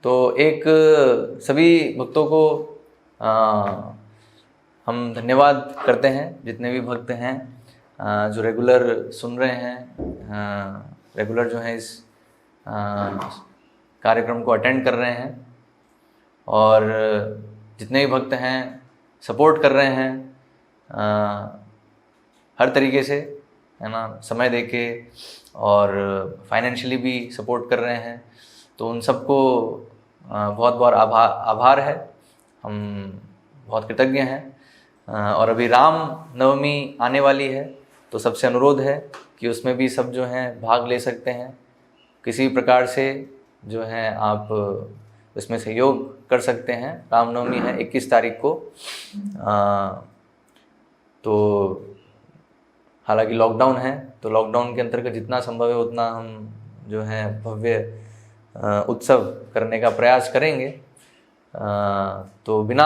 तो एक सभी भक्तों को हम धन्यवाद करते हैं, जितने भी भक्त हैं जो रेगुलर सुन रहे हैं, रेगुलर जो है इस कार्यक्रम को अटेंड कर रहे हैं, और जितने भी भक्त हैं सपोर्ट कर रहे हैं हर तरीके से, है ना, समय देके और फाइनेंशियली भी सपोर्ट कर रहे हैं। तो उन सबको बहुत बहुत आभार है, हम बहुत कृतज्ञ हैं। और अभी राम नवमी आने वाली है, तो सबसे अनुरोध है कि उसमें भी सब जो हैं भाग ले सकते हैं, किसी प्रकार से जो है आप इसमें सहयोग कर सकते हैं। रामनवमी है 21 तारीख को, तो हालांकि लॉकडाउन है, तो लॉकडाउन के अंतर्गत जितना संभव है उतना हम जो है भव्य उत्सव करने का प्रयास करेंगे। तो बिना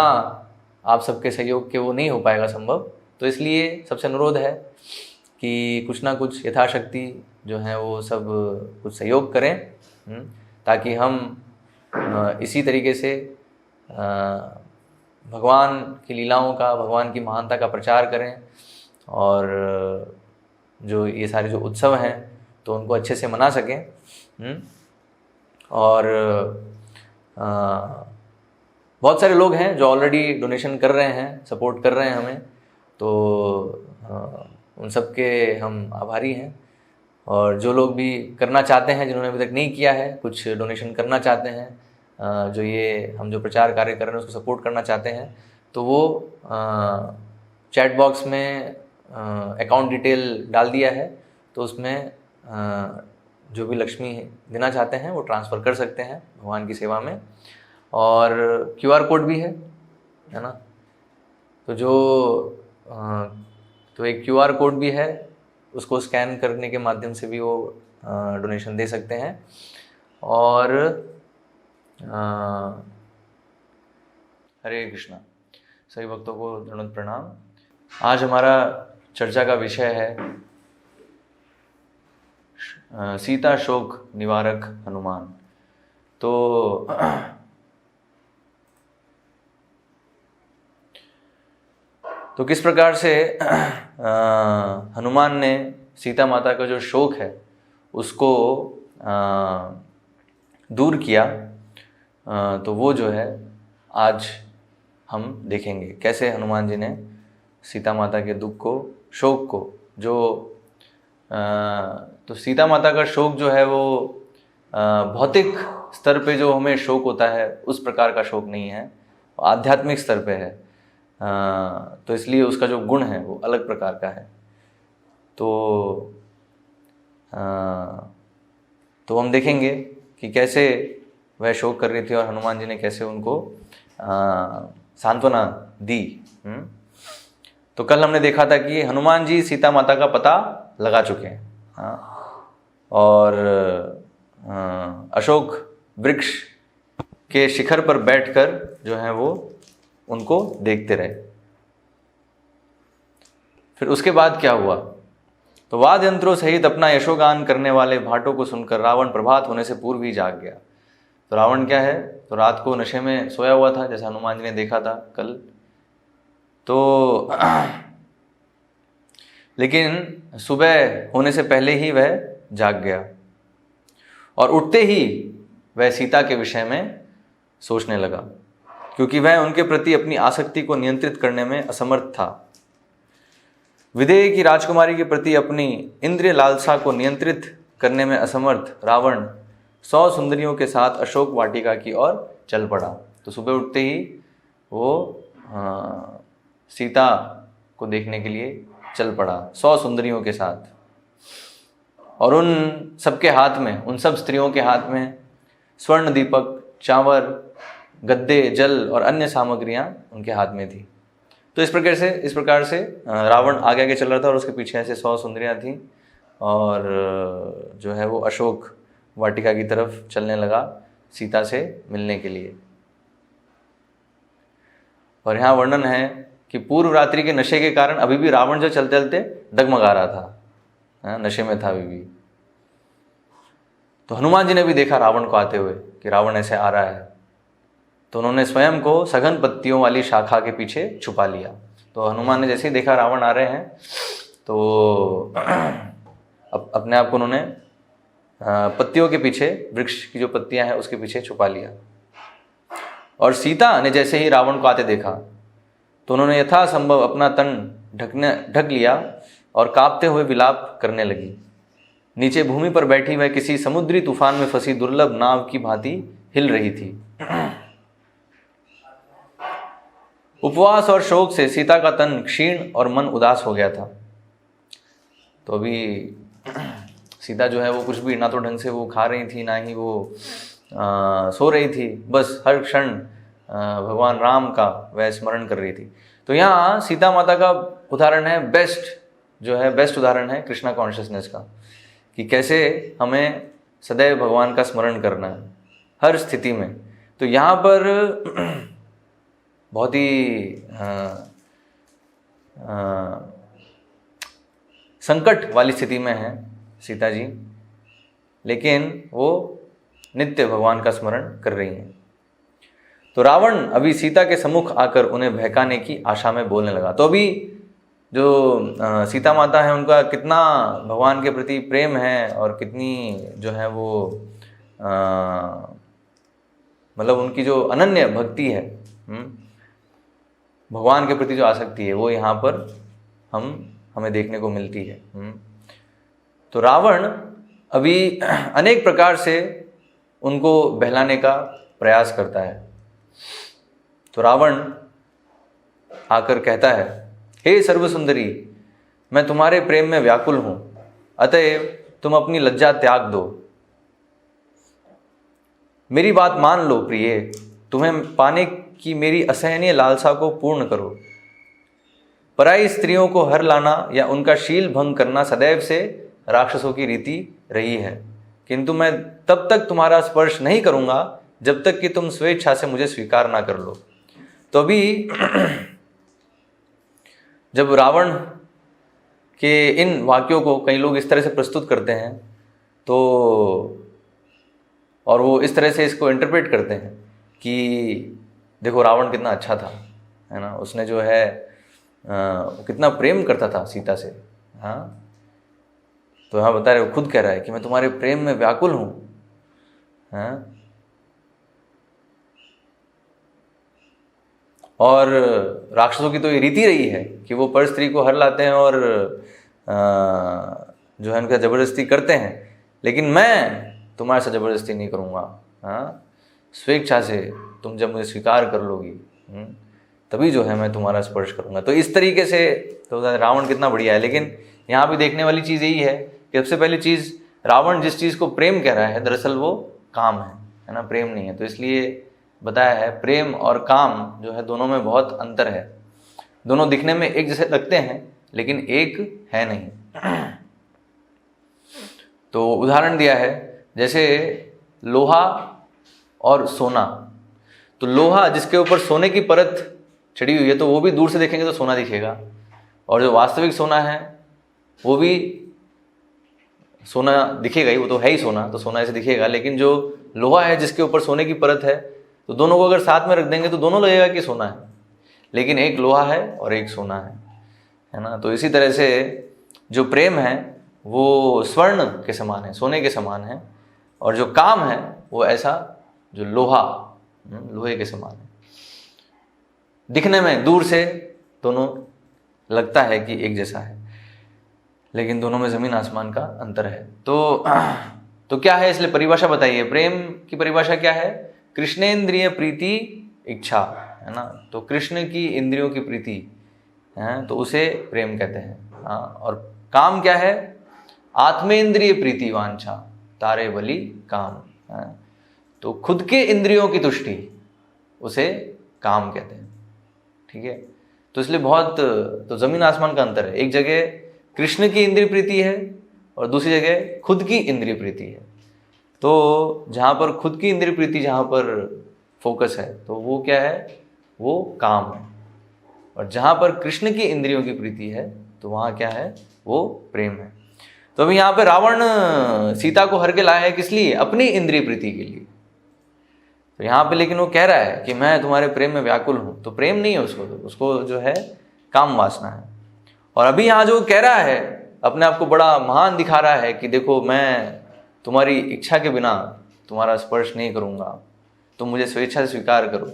आप सबके सहयोग के वो नहीं हो पाएगा संभव, तो इसलिए सबसे अनुरोध है कि कुछ ना कुछ यथाशक्ति जो है वो सब कुछ सहयोग करें, ताकि हम इसी तरीके से भगवान की लीलाओं का, भगवान की महानता का प्रचार करें, और जो ये सारे जो उत्सव हैं तो उनको अच्छे से मना सकें। और बहुत सारे लोग हैं जो ऑलरेडी डोनेशन कर रहे हैं, सपोर्ट कर रहे हैं हमें, तो उन सब के हम आभारी हैं। और जो लोग भी करना चाहते हैं, जिन्होंने अभी तक नहीं किया है, कुछ डोनेशन करना चाहते हैं, जो ये हम जो प्रचार कार्य कर रहे हैं उसको सपोर्ट करना चाहते हैं, तो वो चैट बॉक्स में अकाउंट डिटेल डाल दिया है, तो उसमें जो भी लक्ष्मी देना चाहते हैं वो ट्रांसफ़र कर सकते हैं भगवान की सेवा में। और QR कोड भी है ना, तो तो एक QR कोड भी है, उसको स्कैन करने के माध्यम से भी वो डोनेशन दे सकते हैं। और हरे कृष्णा, सभी भक्तों को दंडवत प्रणाम। आज हमारा चर्चा का विषय है सीता शोक निवारक हनुमान। तो किस प्रकार से हनुमान ने सीता माता का जो शोक है उसको दूर किया, तो वो जो है आज हम देखेंगे कैसे हनुमान जी ने सीता माता के दुख को, शोक को, जो तो सीता माता का शोक जो है वो भौतिक स्तर पे जो हमें शोक होता है उस प्रकार का शोक नहीं है, आध्यात्मिक स्तर पे है। तो इसलिए उसका जो गुण है वो अलग प्रकार का है। तो हम देखेंगे कि कैसे वह शोक कर रही थी और हनुमान जी ने कैसे उनको सांत्वना दी। तो कल हमने देखा था कि हनुमान जी सीता माता का पता लगा चुके हैं, और अशोक वृक्ष के शिखर पर बैठकर जो है वो उनको देखते रहे। फिर उसके बाद क्या हुआ, तो वाद्य यंत्रों सहित अपना यशोगान करने वाले भाटों को सुनकर रावण प्रभात होने से पूर्व ही जाग गया। तो रावण क्या है, तो रात को नशे में सोया हुआ था, जैसा हनुमान जी ने देखा था कल। तो लेकिन सुबह होने से पहले ही वह जाग गया, और उठते ही वह सीता के विषय में सोचने लगा, क्योंकि वह उनके प्रति अपनी आसक्ति को नियंत्रित करने में असमर्थ था। विदेह की राजकुमारी के प्रति अपनी इंद्रिय लालसा को नियंत्रित करने में असमर्थ रावण 100 सुंदरियों के साथ अशोक वाटिका की ओर चल पड़ा। तो सुबह उठते ही वो सीता को देखने के लिए चल पड़ा 100 सुंदरियों के साथ, और उन सबके हाथ में, उन सब स्त्रियों के हाथ में स्वर्ण दीपक, चांवर, गद्दे, जल और अन्य सामग्रियां उनके हाथ में थी। तो इस प्रकार से रावण आगे आगे चल रहा था, और उसके पीछे ऐसे 100 सुंदरियां थीं, और जो है वो अशोक वाटिका की तरफ चलने लगा सीता से मिलने के लिए। और यहाँ वर्णन है कि पूर्व रात्रि के नशे के कारण अभी भी रावण जो चलते चलते डगमगा रहा था, नशे में था अभी भी। तो हनुमान जी ने भी देखा रावण को आते हुए कि रावण ऐसे आ रहा है, तो उन्होंने स्वयं को सघन पत्तियों वाली शाखा के पीछे छुपा लिया। तो हनुमान ने जैसे ही देखा रावण आ रहे हैं तो अपने आप को उन्होंने पत्तियों के पीछे, वृक्ष की जो पत्तियां हैं उसके पीछे छुपा लिया। और सीता ने जैसे ही रावण को आते देखा तो उन्होंने यथासंभव अपना तन ढक लिया और कांपते हुए विलाप करने लगी। नीचे भूमि पर बैठी वह किसी समुद्री तूफान में फंसी दुर्लभ नाव की भांति हिल रही थी। उपवास और शोक से सीता का तन क्षीण और मन उदास हो गया था। तो अभी सीता जो है वो कुछ भी ना तो ढंग से वो खा रही थी, ना ही वो सो रही थी, बस हर क्षण भगवान राम का वह स्मरण कर रही थी। तो यहाँ सीता माता का उदाहरण है बेस्ट उदाहरण है कृष्णा कॉन्शियसनेस का, कि कैसे हमें सदैव भगवान का स्मरण करना है हर स्थिति में। तो यहाँ पर बहुत ही संकट वाली स्थिति में है सीता जी, लेकिन वो नित्य भगवान का स्मरण कर रही हैं। तो रावण अभी सीता के सम्मुख आकर उन्हें बहकाने की आशा में बोलने लगा। तो अभी जो सीता माता है उनका कितना भगवान के प्रति प्रेम है और कितनी जो है वो मतलब उनकी जो अनन्य भक्ति है, भगवान के प्रति जो आसक्ति है, वो यहाँ पर हमें देखने को मिलती है। तो रावण अभी अनेक प्रकार से उनको बहलाने का प्रयास करता है। तो रावण आकर कहता है, हे सर्वसुंदरी, मैं तुम्हारे प्रेम में व्याकुल हूं, अतएव तुम अपनी लज्जा त्याग दो। मेरी बात मान लो प्रिय, तुम्हें पाने की मेरी असहनीय लालसा को पूर्ण करो। पराई स्त्रियों को हर लाना या उनका शील भंग करना सदैव से राक्षसों की रीति रही है, किंतु मैं तब तक तुम्हारा स्पर्श नहीं करूंगा जब तक कि तुम स्वेच्छा से मुझे स्वीकार ना कर लो। तो अभी जब रावण के इन वाक्यों को कई लोग इस तरह से प्रस्तुत करते हैं तो और वो इस तरह से इसको इंटरप्रेट करते हैं कि देखो रावण कितना अच्छा था, है ना, उसने जो है कितना प्रेम करता था सीता से। हाँ, तो यहाँ बता रहे, खुद कह रहा है कि मैं तुम्हारे प्रेम में व्याकुल हूँ। हाँ, और राक्षसों की तो ये रीति रही है कि वो पर स्त्री को हर लाते हैं और जो है उनका जबरदस्ती करते हैं, लेकिन मैं तुम्हारे साथ जबरदस्ती नहीं करूँगा। हाँ, स्वेच्छा से तुम जब मुझे स्वीकार कर लोगी तभी जो है मैं तुम्हारा स्पर्श करूँगा। तो इस तरीके से तो रावण कितना बढ़िया है। लेकिन यहाँ भी देखने वाली चीज़ यही है कि सबसे पहली चीज़, रावण जिस चीज़ को प्रेम कह रहा है दरअसल वो काम है ना, प्रेम नहीं है। तो इसलिए बताया है प्रेम और काम जो है दोनों में बहुत अंतर है। दोनों दिखने में एक जैसे लगते हैं लेकिन एक है नहीं। तो उदाहरण दिया है जैसे लोहा और सोना। तो लोहा जिसके ऊपर सोने की परत चढ़ी हुई है तो वो भी दूर से देखेंगे तो सोना दिखेगा, और जो वास्तविक सोना है वो भी सोना दिखेगा ही, वो तो है ही सोना, तो सोना ऐसे दिखेगा। लेकिन जो लोहा है जिसके ऊपर सोने की परत है, तो दोनों को अगर साथ में रख देंगे तो दोनों लगेगा कि सोना है, लेकिन एक लोहा है और एक सोना है ना। तो इसी तरह से जो प्रेम है वो स्वर्ण के समान है, सोने के समान है, और जो काम है वो ऐसा जो लोहे के समान है। दिखने में दूर से दोनों लगता है कि एक जैसा है, लेकिन दोनों में जमीन आसमान का अंतर है। तो क्या है, इसलिए परिभाषा बताइए। प्रेम की परिभाषा क्या है? कृष्णेंद्रिय प्रीति इच्छा, है ना। तो कृष्ण की इंद्रियों की प्रीति है तो उसे प्रेम कहते हैं। हाँ, और काम क्या है? आत्मेंद्रिय प्रीति वांछा तारे बलि काम है। तो खुद के इंद्रियों की तुष्टि उसे काम कहते हैं। ठीक है, तो इसलिए बहुत तो जमीन आसमान का अंतर है। एक जगह कृष्ण की इंद्रिय प्रीति है और दूसरी जगह खुद की इंद्रिय प्रीति है। तो जहाँ पर खुद की इंद्रिय प्रीति जहाँ पर फोकस है तो वो क्या है? वो काम है। और जहाँ पर कृष्ण की इंद्रियों की प्रीति है तो वहाँ क्या है? वो प्रेम है। तो अभी यहाँ पे रावण सीता को हर के लाया है किस लिए? अपनी इंद्रिय प्रीति के लिए। तो यहाँ पे लेकिन वो कह रहा है कि मैं तुम्हारे प्रेम में व्याकुल हूँ, तो प्रेम नहीं है उसको जो है काम वासना है। और अभी यहाँ जो कह रहा है, अपने आप को बड़ा महान दिखा रहा है कि देखो मैं तुम्हारी इच्छा के बिना तुम्हारा स्पर्श नहीं करूँगा, तुम मुझे स्वेच्छा से स्वीकार करो।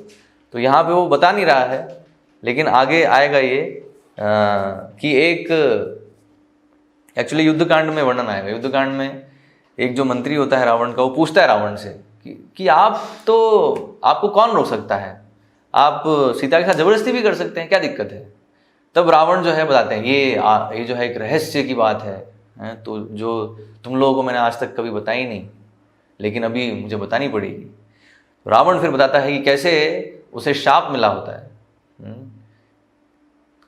तो यहाँ पे वो बता नहीं रहा है, लेकिन आगे आएगा ये कि एक एक्चुअली युद्धकांड में वर्णन आएगा। युद्धकांड में एक जो मंत्री होता है रावण का, वो पूछता है रावण से कि आपको कौन रोक सकता है, आप सीता के साथ जबरदस्ती भी कर सकते हैं, क्या दिक्कत है? तब रावण जो है बताते हैं ये जो है एक रहस्य की बात है, तो जो तुम लोगों को मैंने आज तक कभी बताई नहीं, लेकिन अभी मुझे बतानी पड़ेगी। तो रावण फिर बताता है कि कैसे उसे शाप मिला होता है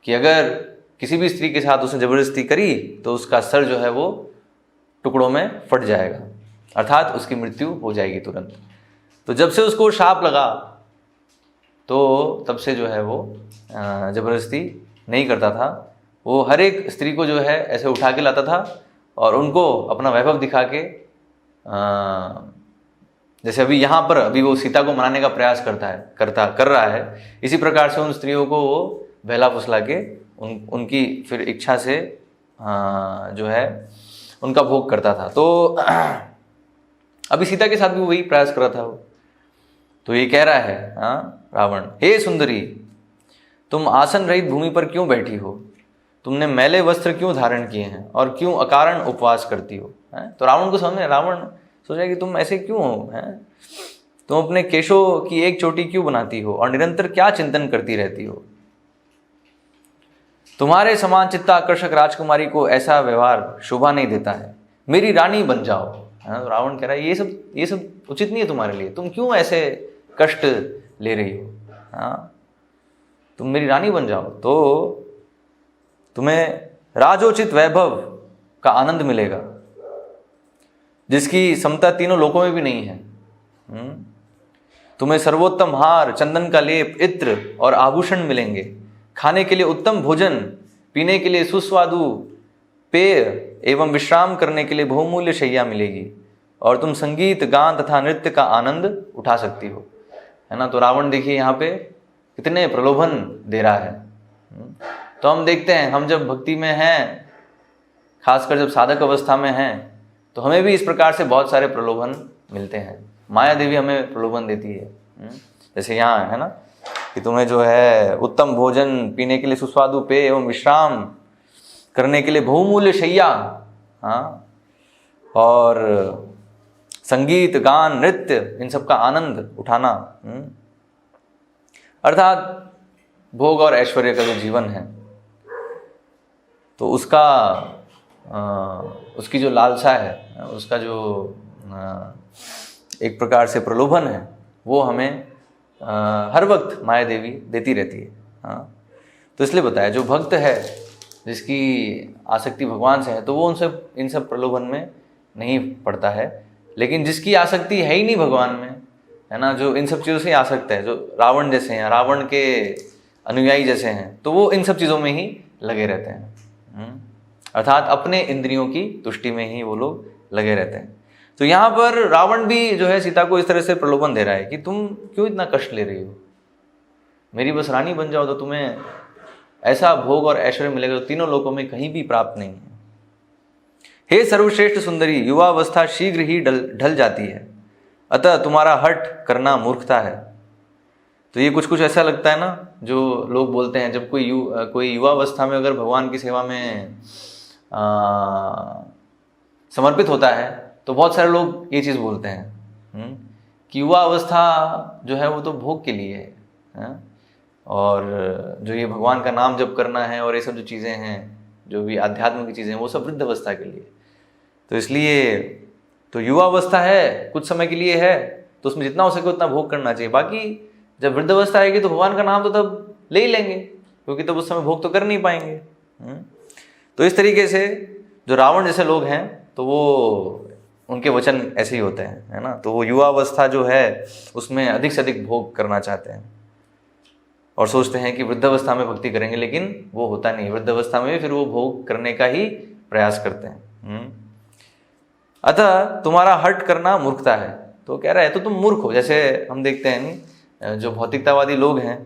कि अगर किसी भी स्त्री के साथ उसने जबरदस्ती करी तो उसका सर जो है वो टुकड़ों में फट जाएगा, अर्थात उसकी मृत्यु हो जाएगी तुरंत। तो जब से उसको शाप लगा तो तब से जो है वो जबरदस्ती नहीं करता था। वो हर एक स्त्री को जो है ऐसे उठा के लाता था और उनको अपना वैभव दिखा के, जैसे अभी यहाँ पर अभी वो सीता को मनाने का प्रयास कर रहा है, इसी प्रकार से उन स्त्रियों को वो बहला फुसला के उनकी फिर इच्छा से जो है उनका भोग करता था। तो अभी सीता के साथ भी वही प्रयास कर रहा था वो। तो ये कह रहा है रावण, हे सुंदरी, तुम आसन रहित भूमि पर क्यों बैठी हो? तुमने मैले वस्त्र क्यों धारण किए हैं और क्यों अकारण उपवास करती हो? तो रावण को समझ, रावण सोचा कि तुम ऐसे क्यों हो, तुम अपने केशों की एक चोटी क्यों बनाती हो और निरंतर क्या चिंतन करती रहती हो? तुम्हारे समान चित्ताकर्षक राजकुमारी को ऐसा व्यवहार शोभा नहीं देता है, मेरी रानी बन जाओ। तो रावण कह रहा है ये सब उचित नहीं है तुम्हारे लिए, तुम क्यों ऐसे कष्ट ले रही हो? तुम मेरी रानी बन जाओ तो तुम्हें राजोचित वैभव का आनंद मिलेगा, जिसकी समता तीनों लोकों में भी नहीं है। तुम्हें सर्वोत्तम हार, चंदन का लेप, इत्र और आभूषण मिलेंगे, खाने के लिए उत्तम भोजन, पीने के लिए सुस्वादु पेय एवं विश्राम करने के लिए बहुमूल्य शैया मिलेगी, और तुम संगीत, गान तथा नृत्य का आनंद उठा सकती हो, है ना। तो रावण देखिए यहाँ पे कितने प्रलोभन दे रहा है। तो हम देखते हैं, हम जब भक्ति में हैं, खासकर जब साधक अवस्था में हैं, तो हमें भी इस प्रकार से बहुत सारे प्रलोभन मिलते हैं। माया देवी हमें प्रलोभन देती है, जैसे यहाँ है ना कि तुम्हें जो है उत्तम भोजन, पीने के लिए सुस्वादु पेय एवं विश्राम करने के लिए बहुमूल्य शैया, और संगीत, गान, नृत्य, इन सब का आनंद उठाना, अर्थात भोग और ऐश्वर्य का जो जीवन है, तो उसकी जो लालसा है, उसका जो एक प्रकार से प्रलोभन है, वो हमें हर वक्त माया देवी देती रहती है। तो इसलिए बताया, जो भक्त है, जिसकी आसक्ति भगवान से है, तो वो इन सब प्रलोभन में नहीं पड़ता है। लेकिन जिसकी आसक्ति है ही नहीं भगवान में, है ना, जो इन सब चीज़ों से आसक्त है, जो रावण जैसे हैं, रावण के अनुयायी जैसे हैं, तो वो इन सब चीज़ों में ही लगे रहते हैं, अर्थात अपने इंद्रियों की तुष्टि में ही वो लोग लगे रहते हैं। तो यहाँ पर रावण भी जो है सीता को इस तरह से प्रलोभन दे रहा है कि तुम क्यों इतना कष्ट ले रही हो, मेरी बस रानी बन जाओ तो तुम्हें ऐसा भोग और ऐश्वर्य मिलेगा जो तीनों लोकों में कहीं भी प्राप्त नहीं है। हे सर्वश्रेष्ठ सुंदरी, युवावस्था शीघ्र ही ढल जाती है, अतः तुम्हारा हठ करना मूर्खता है। तो ये कुछ ऐसा लगता है ना, जो लोग बोलते हैं, जब कोई युवावस्था में अगर भगवान की सेवा में समर्पित होता है, तो बहुत सारे लोग ये चीज़ बोलते हैं कि युवा अवस्था जो है वो तो भोग के लिए है, और जो ये भगवान का नाम जप करना है और ये सब जो चीज़ें हैं, जो भी आध्यात्म की चीज़ें हैं, वो सब वृद्ध अवस्था के लिए। तो इसलिए तो युवा अवस्था है, कुछ समय के लिए है, तो उसमें जितना हो सके उतना भोग करना चाहिए। बाकी जब वृद्ध अवस्था आएगी तो भगवान का नाम तो तब ले ही लेंगे, क्योंकि तब उस समय भोग तो कर नहीं पाएंगे। तो इस तरीके से जो रावण जैसे लोग हैं, तो वो उनके वचन ऐसे ही होते हैं, है ना। तो वो युवा अवस्था जो है उसमें अधिक से अधिक भोग करना चाहते हैं और सोचते हैं कि वृद्धावस्था में भक्ति करेंगे, लेकिन वो होता नहीं। वृद्धावस्था में भी फिर वो भोग करने का ही प्रयास करते हैं। अतः तुम्हारा हट करना मूर्खता है। तो कह रहा है तो तुम मूर्ख हो। जैसे हम देखते हैं नहीं, जो भौतिकतावादी लोग हैं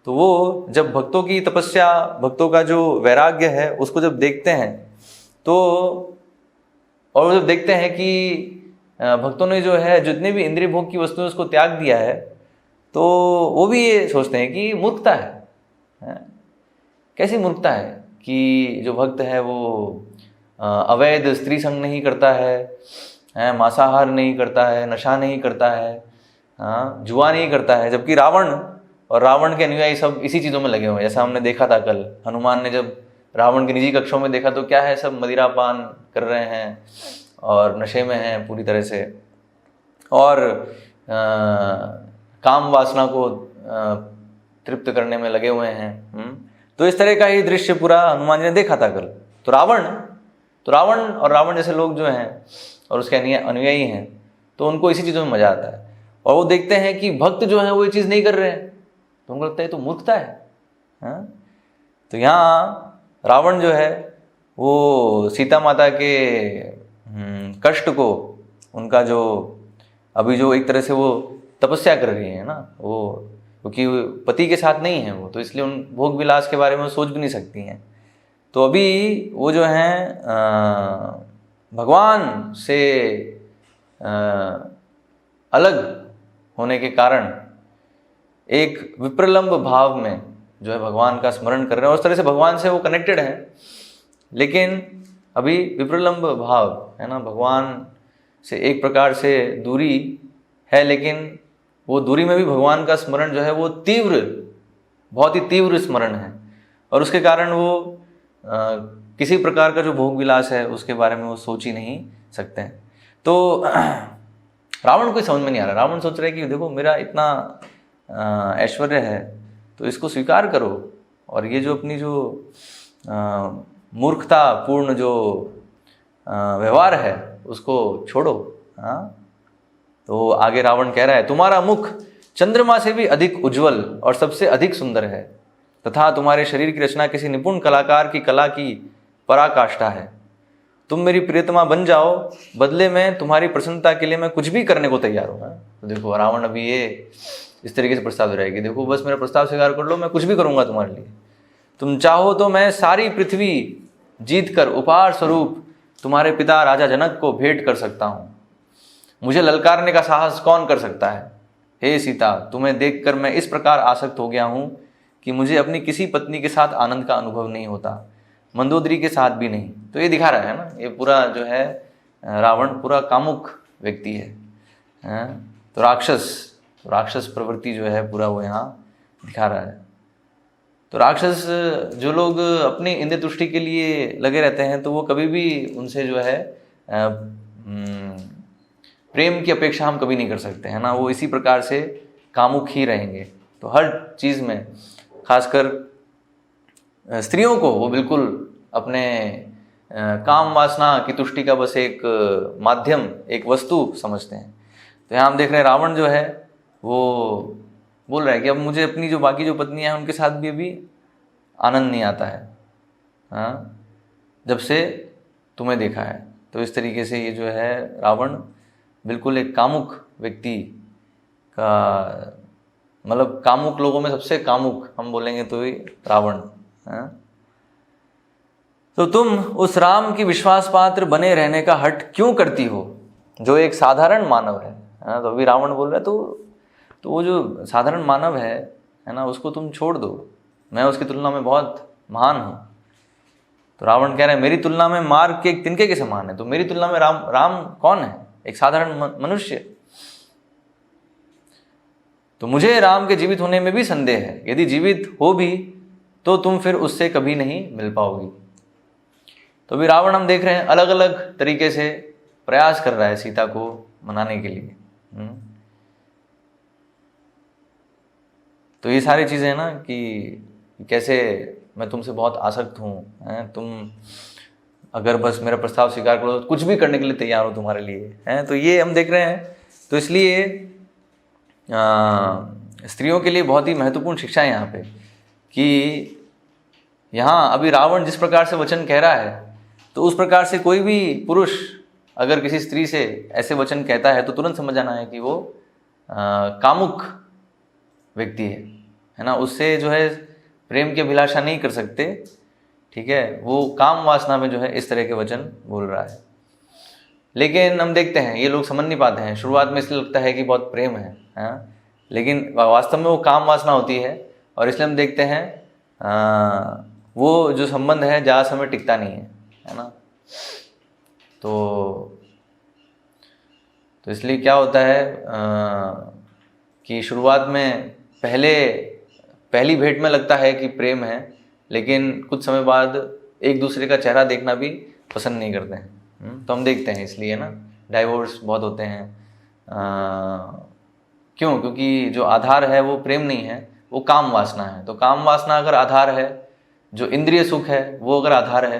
तो वो जब भक्तों की तपस्या, भक्तों का जो वैराग्य है उसको जब देखते हैं तो, और वो जब देखते हैं कि भक्तों ने जो है जितने भी इंद्रिय भोग की वस्तुएं उसको त्याग दिया है, तो वो भी ये सोचते हैं कि मूर्खता है। कैसी मूर्खता है कि जो भक्त है वो अवैध स्त्री संग नहीं करता है, मांसाहार नहीं करता है, नशा नहीं करता है, जुआ नहीं करता है, जबकि रावण और रावण के अनुयायी सब इसी चीज़ों में लगे हुए हैं। जैसा हमने देखा था कल, हनुमान ने जब रावण की निजी कक्षों में देखा तो क्या है, सब मदिरापान कर रहे हैं और नशे में हैं पूरी तरह से, और काम वासना को तृप्त करने में लगे हुए हैं। तो इस तरह का ही दृश्य पूरा हनुमान जी ने देखा था कल। तो रावण और रावण जैसे लोग जो हैं और उसके अनुयायी हैं, तो उनको इसी चीज़ों में मजा आता है। और वो देखते हैं कि भक्त जो हैं वो ये चीज़ नहीं कर रहे हैं, तो उनको लगता है तो मूर्खता है। तो यहाँ रावण जो है वो सीता माता के कष्ट को, उनका जो अभी जो एक तरह से वो तपस्या कर रही है ना, वो क्योंकि पति के साथ नहीं है वो, तो इसलिए उन भोग विलास के बारे में सोच भी नहीं सकती हैं। तो अभी वो जो हैं भगवान से अलग होने के कारण एक विप्रलंब भाव में जो है भगवान का स्मरण कर रहे हैं, और उस तरह से भगवान से वो कनेक्टेड हैं, लेकिन अभी विप्रलंब भाव है ना, भगवान से एक प्रकार से दूरी है, लेकिन वो दूरी में भी भगवान का स्मरण जो है वो तीव्र, बहुत ही तीव्र स्मरण है, और उसके कारण वो किसी प्रकार का जो भोग विलास है उसके बारे में वो सोच ही नहीं सकते हैं। तो रावण को समझ में नहीं आ रहा। रावण सोच रहा है कि देखो मेरा इतना ऐश्वर्य है तो इसको स्वीकार करो, और ये जो अपनी जो मूर्खता पूर्ण जो व्यवहार है उसको छोड़ो। तो आगे रावण कह रहा है, तुम्हारा मुख चंद्रमा से भी अधिक उज्जवल और सबसे अधिक सुंदर है, तथा तुम्हारे शरीर की रचना किसी निपुण कलाकार की कला की पराकाष्ठा है। तुम मेरी प्रियतमा बन जाओ, बदले में तुम्हारी प्रसन्नता के लिए मैं कुछ भी करने को तैयार हूँ। तो देखो रावण अभी ये इस तरीके से प्रस्ताव दे रहा है कि देखो बस मेरा प्रस्ताव स्वीकार कर लो, मैं कुछ भी करूँगा तुम्हारे लिए। तुम चाहो तो मैं सारी पृथ्वी जीत कर उपहार स्वरूप तुम्हारे पिता राजा जनक को भेंट कर सकता हूँ। मुझे ललकारने का साहस कौन कर सकता है? हे सीता, तुम्हें देखकर मैं इस प्रकार आसक्त हो गया हूँ कि मुझे अपनी किसी पत्नी के साथ आनंद का अनुभव नहीं होता, मंदोदरी के साथ भी नहीं। तो ये दिखा रहा है ना, ये पूरा जो है रावण पूरा कामुक व्यक्ति है। तो राक्षस प्रवृत्ति जो है पूरा वो यहाँ दिखा रहा है। तो राक्षस जो लोग अपनी इंद्रिय तुष्टि के लिए लगे रहते हैं, तो वो कभी भी उनसे जो है प्रेम की अपेक्षा हम कभी नहीं कर सकते हैं ना, वो इसी प्रकार से कामुक ही रहेंगे। तो हर चीज़ में, खासकर स्त्रियों को वो बिल्कुल अपने काम वासना की तुष्टि का बस एक माध्यम, एक वस्तु समझते हैं। तो यहाँ हम देख रहे हैं रावण जो है वो बोल रहा है कि अब मुझे अपनी जो बाकी जो पत्नियां हैं उनके साथ भी अभी आनंद नहीं आता है, जब से तुम्हें देखा है। तो इस तरीके से ये जो है रावण बिल्कुल एक कामुक व्यक्ति का, मतलब कामुक लोगों में सबसे कामुक हम बोलेंगे तो ये रावण है। तो तुम उस राम की विश्वास पात्र बने रहने का हठ क्यों करती हो जो एक साधारण मानव है। तो अभी रावण बोल रहा है तो वो जो साधारण मानव है ना, उसको तुम छोड़ दो, मैं उसकी तुलना में बहुत महान हूँ। तो रावण कह रहा है मेरी तुलना में मार्ग के एक तिनके के समान है। तो मेरी तुलना में राम कौन है? एक साधारण मनुष्य। तो मुझे राम के जीवित होने में भी संदेह है, यदि जीवित हो भी तो तुम फिर उससे कभी नहीं मिल पाओगी। तो अभी रावण हम देख रहे हैं अलग अलग तरीके से प्रयास कर रहा है सीता को मनाने के लिए। तो ये सारी चीज़ें हैं ना कि कैसे मैं तुमसे बहुत आसक्त हूँ, तुम अगर बस मेरा प्रस्ताव स्वीकार करो तो कुछ भी करने के लिए तैयार हो तुम्हारे लिए, हैं। तो ये हम देख रहे हैं। तो इसलिए स्त्रियों के लिए बहुत ही महत्वपूर्ण शिक्षा है यहाँ पे, कि यहाँ अभी रावण जिस प्रकार से वचन कह रहा है, तो उस प्रकार से कोई भी पुरुष अगर किसी स्त्री से ऐसे वचन कहता है तो तुरंत समझ जाना है कि वो कामुक व्यक्ति है ना, उससे जो है प्रेम की अभिलाषा नहीं कर सकते, ठीक है, वो काम वासना में जो है इस तरह के वचन बोल रहा है। लेकिन हम देखते हैं ये लोग समझ नहीं पाते हैं, शुरुआत में इसलिए लगता है कि बहुत प्रेम है, हाँ? लेकिन वास्तव में वो काम वासना होती है, और इसलिए हम देखते हैं वो जो संबंध है ज़्यादा समय टिकता नहीं है ना। तो इसलिए क्या होता है कि शुरुआत में पहली भेंट में लगता है कि प्रेम है, लेकिन कुछ समय बाद एक दूसरे का चेहरा देखना भी पसंद नहीं करते हैं। तो हम देखते हैं इसलिए ना डाइवोर्स बहुत होते हैं। क्यों? क्योंकि जो आधार है वो प्रेम नहीं है, वो काम वासना है। तो काम वासना अगर आधार है, जो इंद्रिय सुख है वो अगर आधार है,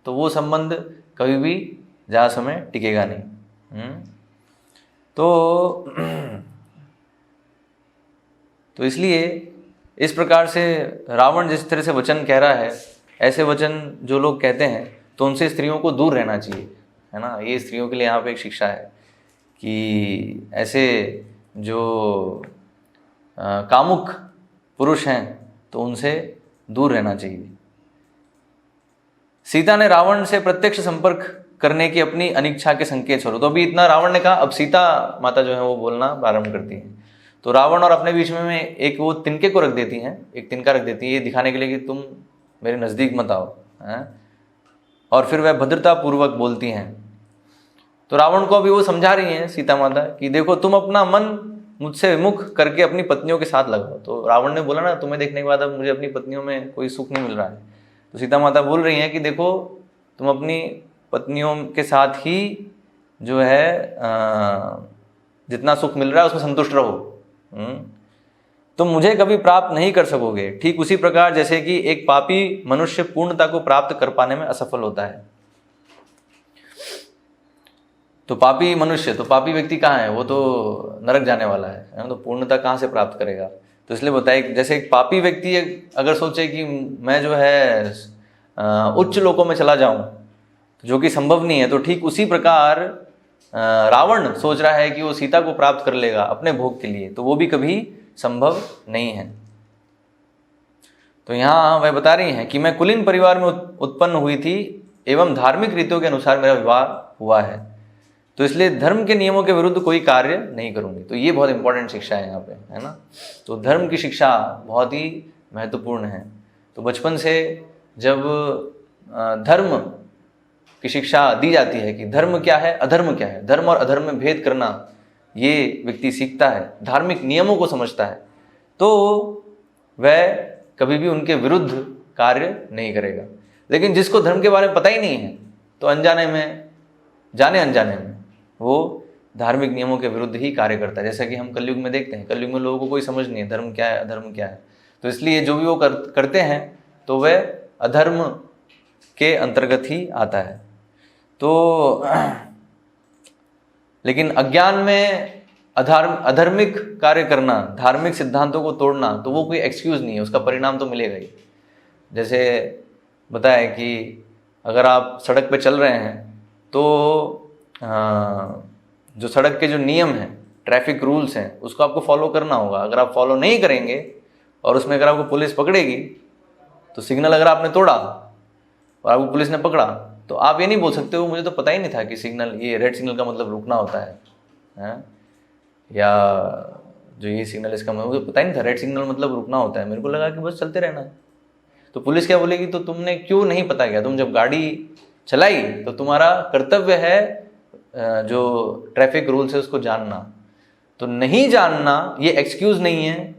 तो वो संबंध कभी भी ज़्यादा समय टिकेगा नहीं। तो इसलिए इस प्रकार से रावण जिस तरह से वचन कह रहा है, ऐसे वचन जो लोग कहते हैं तो उनसे स्त्रियों को दूर रहना चाहिए, है ना। ये स्त्रियों के लिए यहाँ पे एक शिक्षा है कि ऐसे जो कामुक पुरुष हैं तो उनसे दूर रहना चाहिए। सीता ने रावण से प्रत्यक्ष संपर्क करने की अपनी अनिच्छा के संकेत छोड़ो। तो अभी इतना रावण ने कहा, अब सीता माता जो है वो बोलना प्रारंभ करती है। तो रावण और अपने बीच में एक वो तिनके को रख देती हैं, एक तिनका रख देती है, ये दिखाने के लिए कि तुम मेरे नज़दीक मत आओ, हैं। और फिर वह भद्रता पूर्वक बोलती हैं। तो रावण को अभी वो समझा रही हैं सीता माता कि देखो तुम अपना मन मुझसे विमुख करके अपनी पत्नियों के साथ लगाओ। तो रावण ने बोला ना, तुम्हें देखने के बाद अब मुझे अपनी पत्नियों में कोई सुख नहीं मिल रहा है। तो सीता माता बोल रही हैं कि देखो तुम अपनी पत्नियों के साथ ही जो है जितना सुख मिल रहा है उसमें संतुष्ट रहो, तुम मुझे कभी प्राप्त नहीं कर सकोगे। ठीक उसी प्रकार जैसे कि एक पापी मनुष्य पूर्णता को प्राप्त कर पाने में असफल होता है। तो पापी मनुष्य, तो पापी व्यक्ति कहाँ है? वो तो नरक जाने वाला है, तो पूर्णता कहाँ से प्राप्त करेगा? तो इसलिए बताए जैसे एक पापी व्यक्ति अगर सोचे कि मैं जो है उच्च लोकों में चला जाऊं, जो कि संभव नहीं है, तो ठीक उसी प्रकार रावण सोच रहा है कि वो सीता को प्राप्त कर लेगा अपने भोग के लिए, तो वो भी कभी संभव नहीं है। तो यहाँ वह बता रही हैं कि मैं कुलीन परिवार में उत्पन्न हुई थी एवं धार्मिक रीतियों के अनुसार मेरा विवाह हुआ है, तो इसलिए धर्म के नियमों के विरुद्ध कोई कार्य नहीं करूंगी। तो ये बहुत इंपॉर्टेंट शिक्षा है यहाँ पे, है ना। तो धर्म की शिक्षा बहुत ही महत्वपूर्ण है। तो बचपन से जब धर्म की शिक्षा दी जाती है कि धर्म क्या है, अधर्म क्या है, धर्म और अधर्म में भेद करना ये व्यक्ति सीखता है, धार्मिक नियमों को समझता है, तो वह कभी भी उनके विरुद्ध कार्य नहीं करेगा। लेकिन जिसको धर्म के बारे में पता ही नहीं है, तो जाने अनजाने में वो धार्मिक नियमों के विरुद्ध ही कार्य करता है। जैसा कि हम कलयुग में देखते हैं, कलयुग में लोगों को कोई समझ नहीं है धर्म क्या है, अधर्म क्या है। तो इसलिए जो भी वो करते हैं तो वह अधर्म के अंतर्गत ही आता है। तो लेकिन अज्ञान में अधर्मिक कार्य करना, धार्मिक सिद्धांतों को तोड़ना, तो वो कोई एक्सक्यूज नहीं है, उसका परिणाम तो मिलेगा ही। जैसे बताया कि अगर आप सड़क पे चल रहे हैं तो जो सड़क के जो नियम हैं, ट्रैफिक रूल्स हैं, उसको आपको फॉलो करना होगा। अगर आप फॉलो नहीं करेंगे और उसमें अगर आपको पुलिस पकड़ेगी, तो सिग्नल अगर आपने तोड़ा और आपको पुलिस ने पकड़ा, तो आप ये नहीं बोल सकते हो मुझे तो पता ही नहीं था कि सिग्नल, ये रेड सिग्नल का मतलब रुकना होता है, या जो ये सिग्नल इसका मतलब मुझे पता ही नहीं था, रेड सिग्नल मतलब रुकना होता है, मेरे को लगा कि बस चलते रहना है। तो पुलिस क्या बोलेगी, तो तुमने क्यों नहीं पता किया? तुम जब गाड़ी चलाई तो तुम्हारा कर्तव्य है जो ट्रैफिक रूल्स है उसको जानना। तो नहीं जानना ये एक्सक्यूज़ नहीं है।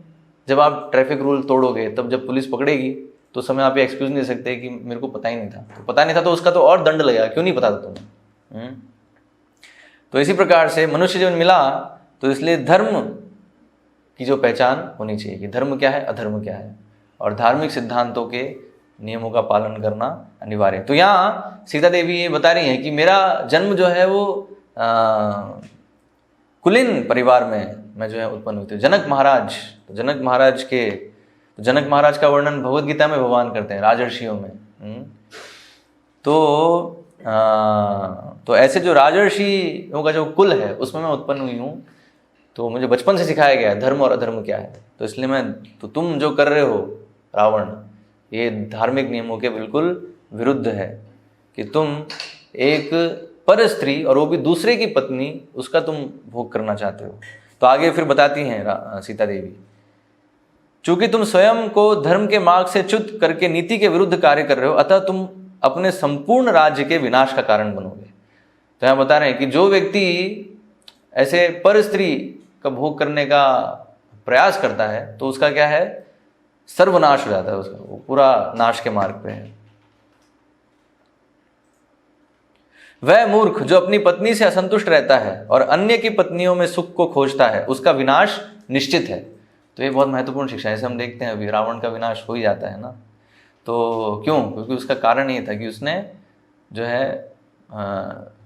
जब आप ट्रैफिक रूल तोड़ोगे, तब जब पुलिस पकड़ेगी तो उस समय आप ये एक्सक्यूज़ नहीं दे सकते कि मेरे को पता ही नहीं था। तो पता नहीं था तो उसका तो और दंड लगेगा, क्यों नहीं पता था तुम्हें। तो इसी प्रकार से मनुष्य जीवन मिला, तो इसलिए धर्म की जो पहचान होनी चाहिए कि धर्म क्या है, अधर्म क्या है, और धार्मिक सिद्धांतों के नियमों का पालन करना अनिवार्य है। तो यहाँ सीता देवी ये बता रही हैं कि मेरा जन्म जो है वो कुलीन परिवार में मैं जो है उत्पन्न हुई थी। जनक महाराज, तो जनक महाराज का वर्णन भगवद गीता में भगवान करते हैं, राजर्षियों में। तो तो ऐसे जो राजर्षियों का जो कुल है उसमें मैं उत्पन्न हुई हूँ, तो मुझे बचपन से सिखाया गया है धर्म और अधर्म क्या है। तो इसलिए तो तुम जो कर रहे हो रावण, ये धार्मिक नियमों के बिल्कुल विरुद्ध है कि तुम एक पर स्त्री और वो भी दूसरे की पत्नी, उसका तुम भोग करना चाहते हो। तो आगे फिर बताती हैं सीता देवी, चूंकि तुम स्वयं को धर्म के मार्ग से च्युत करके नीति के विरुद्ध कार्य कर रहे हो, अतः तुम अपने संपूर्ण राज्य के विनाश का कारण बनोगे। तो यहाँ बता रहे हैं कि जो व्यक्ति ऐसे पर स्त्री का भोग करने का प्रयास करता है तो उसका क्या है, सर्वनाश हो जाता है, उसका वो पूरा नाश के मार्ग पे है। वह मूर्ख जो अपनी पत्नी से असंतुष्ट रहता है और अन्य की पत्नियों में सुख को खोजता है, उसका विनाश निश्चित है। तो ये बहुत महत्वपूर्ण शिक्षा है। जैसे हम देखते हैं अभी रावण का विनाश हो ही जाता है ना, तो क्यों? क्योंकि उसका कारण ये था कि उसने जो है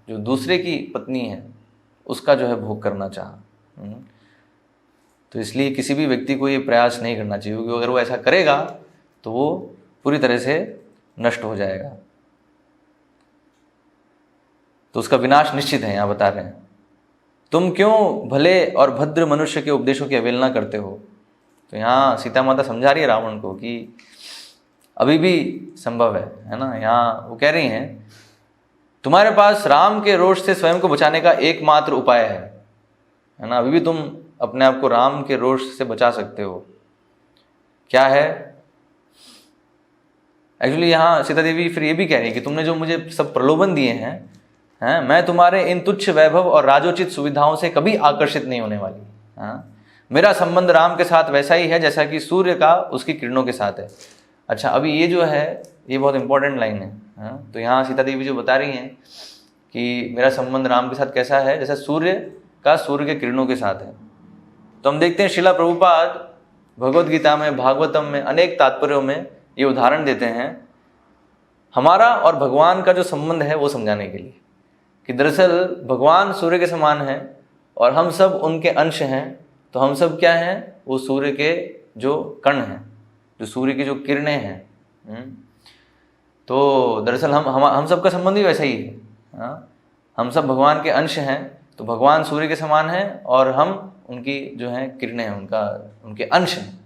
जो दूसरे की पत्नी है उसका जो है भोग करना चाहा। तो इसलिए किसी भी व्यक्ति को ये प्रयास नहीं करना चाहिए, क्योंकि अगर वो ऐसा करेगा तो वो पूरी तरह से नष्ट हो जाएगा, तो उसका विनाश निश्चित है। यहाँ बता रहे हैं, तुम क्यों भले और भद्र मनुष्य के उपदेशों की अवहेलना करते हो। तो यहाँ सीता माता समझा रही है रावण को कि अभी भी संभव है ना। यहाँ वो कह रही हैं, तुम्हारे पास राम के रोष से स्वयं को बचाने का एकमात्र उपाय है ना। अभी भी तुम अपने आप को राम के रोष से बचा सकते हो। क्या है? एक्चुअली यहाँ सीता देवी फिर ये भी कह रही है कि तुमने जो मुझे सब प्रलोभन दिए हैं, मैं तुम्हारे इन तुच्छ वैभव और राजोचित सुविधाओं से कभी आकर्षित नहीं होने वाली। मेरा संबंध राम के साथ वैसा ही है जैसा कि सूर्य का उसकी किरणों के साथ है। अच्छा, अभी ये जो है ये बहुत इंपॉर्टेंट लाइन है। तो यहाँ सीता देवी जो बता रही हैं कि मेरा संबंध राम के साथ कैसा है, जैसा सूर्य का सूर्य के किरणों के साथ है। तो हम देखते हैं श्रीला प्रभुपाद भगवद गीता में, भागवतम में अनेक तात्पर्यों में ये उदाहरण देते हैं हमारा और भगवान का जो संबंध है वो समझाने के लिए, कि दरअसल भगवान सूर्य के समान हैं और हम सब उनके अंश हैं। तो हम सब क्या हैं? वो सूर्य के जो कण हैं, जो सूर्य की जो किरणें हैं। तो दरअसल हम सब का संबंध भी वैसा ही है। हम सब भगवान के अंश हैं, तो भगवान सूर्य के समान हैं और हम उनकी जो हैं किरणें हैं, उनके अंश हैं।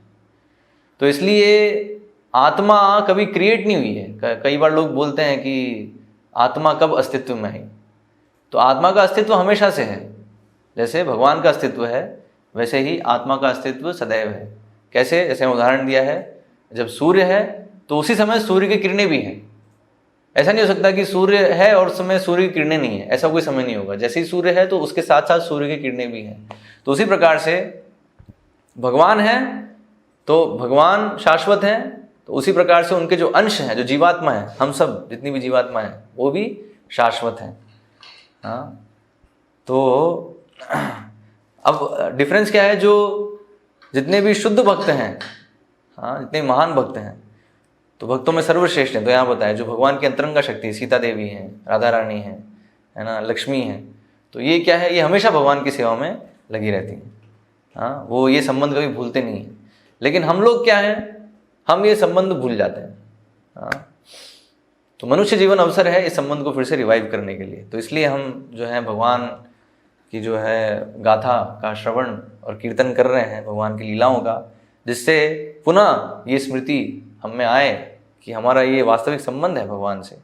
तो इसलिए आत्मा कभी क्रिएट नहीं हुई है। कई बार लोग बोलते हैं कि आत्मा कब अस्तित्व में आई। तो आत्मा का अस्तित्व हमेशा से है। जैसे भगवान का अस्तित्व है वैसे ही आत्मा का अस्तित्व सदैव है। कैसे? जैसे उदाहरण दिया है, जब सूर्य है तो उसी समय सूर्य की किरणें भी हैं। ऐसा नहीं हो सकता कि सूर्य है और उस समय सूर्य की किरणें नहीं है, ऐसा कोई समय नहीं होगा। जैसे ही सूर्य है तो उसके साथ साथ सूर्य की किरणें भी हैं। तो उसी प्रकार से भगवान है तो भगवान शाश्वत हैं, तो उसी प्रकार से उनके जो अंश हैं, जो जीवात्मा है, हम सब जितनी भी जीवात्मा है वो भी शाश्वत हैं। तो अब डिफरेंस क्या है? जो जितने भी शुद्ध भक्त हैं, जितने महान भक्त हैं, तो भक्तों में सर्वश्रेष्ठ हैं। तो यहाँ बताया जो भगवान की अंतरंगा शक्ति सीता देवी हैं, राधा रानी हैं, है ना, लक्ष्मी हैं, तो ये क्या है? ये हमेशा भगवान की सेवा में लगी रहती हैं। वो ये संबंध कभी भूलते नहीं हैं। लेकिन हम लोग क्या हैं? हम ये संबंध भूल जाते हैं। तो मनुष्य जीवन अवसर है इस संबंध को फिर से रिवाइव करने के लिए। तो इसलिए हम जो है भगवान की जो है गाथा का श्रवण और कीर्तन कर रहे हैं, भगवान की लीलाओं का, जिससे पुनः ये स्मृति हम में आए कि हमारा ये वास्तविक संबंध है भगवान से।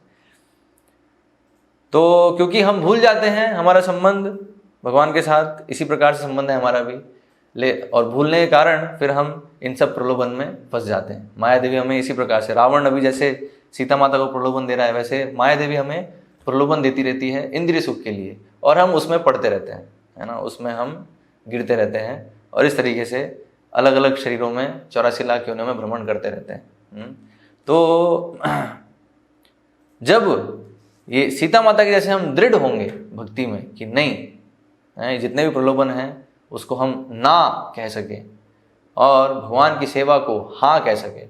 तो क्योंकि हम भूल जाते हैं हमारा संबंध भगवान के साथ, इसी प्रकार से संबंध है हमारा भी, और भूलने के कारण फिर हम इन सब प्रलोभन में फंस जाते हैं। माया देवी हमें इसी प्रकार से, रावण अभी जैसे सीता माता को प्रलोभन दे रहा है, वैसे माया देवी हमें प्रलोभन देती रहती है इंद्रिय सुख के लिए, और हम उसमें पड़ते रहते हैं, है ना, उसमें हम गिरते रहते हैं और इस तरीके से अलग अलग शरीरों में 84 लाख योनियों में भ्रमण करते रहते हैं। तो जब ये सीता माता के जैसे हम दृढ़ होंगे भक्ति में कि नहीं, जितने भी प्रलोभन हैं उसको हम ना कह सके और भगवान की सेवा को हाँ कह सके,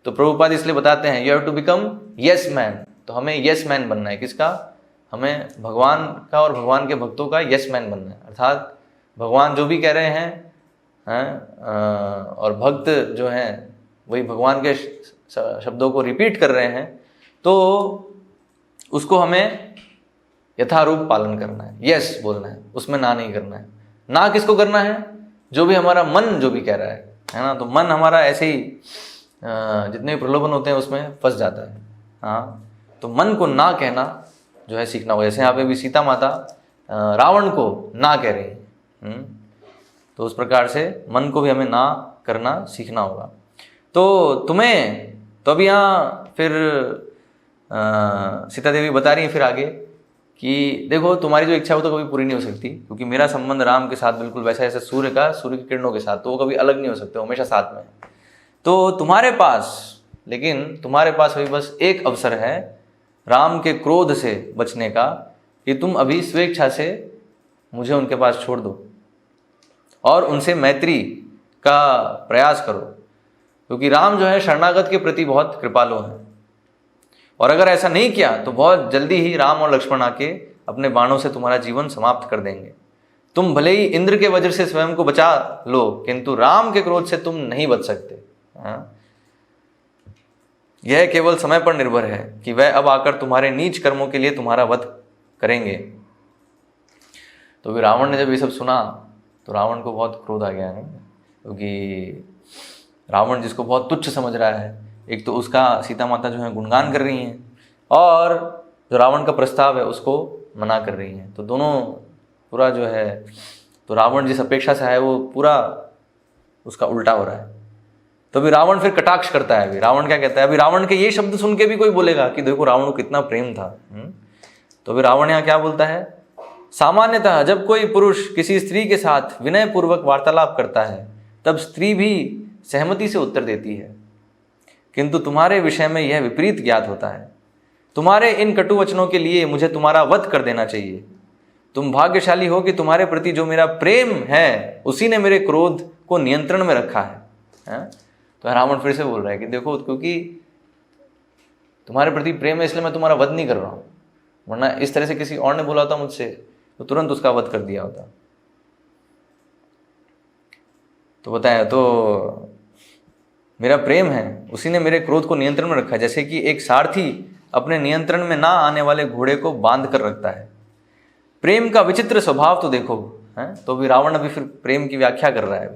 तो प्रभुपाद इसलिए बताते हैं you have to become yes man. तो हमें यस मैन बनना है। किसका? हमें भगवान का और भगवान के भक्तों का यस मैन बनना है। अर्थात भगवान जो भी कह रहे हैं, और भक्त जो हैं वही भगवान के शब्दों को रिपीट कर रहे हैं, तो उसको हमें यथारूप पालन करना है, यस बोलना है, उसमें ना नहीं करना है। ना किसको करना है? जो भी हमारा मन जो भी कह रहा है ना। तो मन हमारा ऐसे ही जितने भी प्रलोभन होते हैं उसमें फंस जाता है। हाँ, तो मन को ना कहना जो है सीखना होगा। जैसे यहाँ पे भी सीता माता रावण को ना कह रही है, तो उस प्रकार से मन को भी हमें ना करना सीखना होगा। तो तुम्हें तो अभी यहाँ फिर सीता देवी बता रही है फिर आगे कि देखो तुम्हारी जो इच्छा हो तो कभी पूरी नहीं हो सकती, क्योंकि मेरा संबंध राम के साथ बिल्कुल वैसा जैसे सूर्य की किरणों के साथ, तो वो कभी अलग नहीं हो सकते, हमेशा साथ में। तो तुम्हारे पास अभी बस एक अवसर है राम के क्रोध से बचने का, कि तुम अभी स्वेच्छा से मुझे उनके पास छोड़ दो और उनसे मैत्री का प्रयास करो, क्योंकि राम जो है शरणागत के प्रति बहुत कृपालु हैं। और अगर ऐसा नहीं किया तो बहुत जल्दी ही राम और लक्ष्मण आके अपने बाणों से तुम्हारा जीवन समाप्त कर देंगे। तुम भले ही इंद्र के वज्र से स्वयं को बचा लो, किंतु राम के क्रोध से तुम नहीं बच सकते। यह केवल समय पर निर्भर है कि वह अब आकर तुम्हारे नीच कर्मों के लिए तुम्हारा वध करेंगे। तो भी रावण ने जब ये सब सुना तो रावण को बहुत क्रोध आ गया, क्योंकि रावण जिसको बहुत तुच्छ समझ रहा है, एक तो उसका सीता माता जो है गुणगान कर रही हैं, और जो रावण का प्रस्ताव है उसको मना कर रही हैं। तो दोनों पूरा जो है, तो रावण जिस अपेक्षा से है वो पूरा उसका उल्टा हो रहा है। तो अभी रावण फिर कटाक्ष करता है। अभी रावण क्या कहता है? अभी रावण के ये शब्द सुन के भी कोई बोलेगा कि देखो रावण को कितना प्रेम था। तो अभी रावण यहाँ क्या बोलता है? सामान्यतः जब कोई पुरुष किसी स्त्री के साथ विनय पूर्वक वार्तालाप करता है तब स्त्री भी सहमति से उत्तर देती है, किंतु तुम्हारे विषय में यह विपरीत ज्ञात होता है। तुम्हारे इन कटु वचनों के लिए मुझे तुम्हारा वध कर देना चाहिए। तुम भाग्यशाली हो कि तुम्हारे प्रति जो मेरा प्रेम है उसी ने मेरे क्रोध को नियंत्रण में रखा है। तो रावण फिर से बोल रहा है कि देखो, क्योंकि तुम्हारे प्रति प्रेम है इसलिए मैं तुम्हारा वध नहीं कर रहा हूं, वरना इस तरह से किसी और ने बोला होता मुझसे तो तुरंत उसका वध कर दिया होता। तो बताया, तो मेरा प्रेम है उसी ने मेरे क्रोध को नियंत्रण में रखा है, जैसे कि एक सारथी अपने नियंत्रण में ना आने वाले घोड़े को बांध कर रखता है। प्रेम का विचित्र स्वभाव तो देखो है। तो भी रावण अभी फिर प्रेम की व्याख्या कर रहा है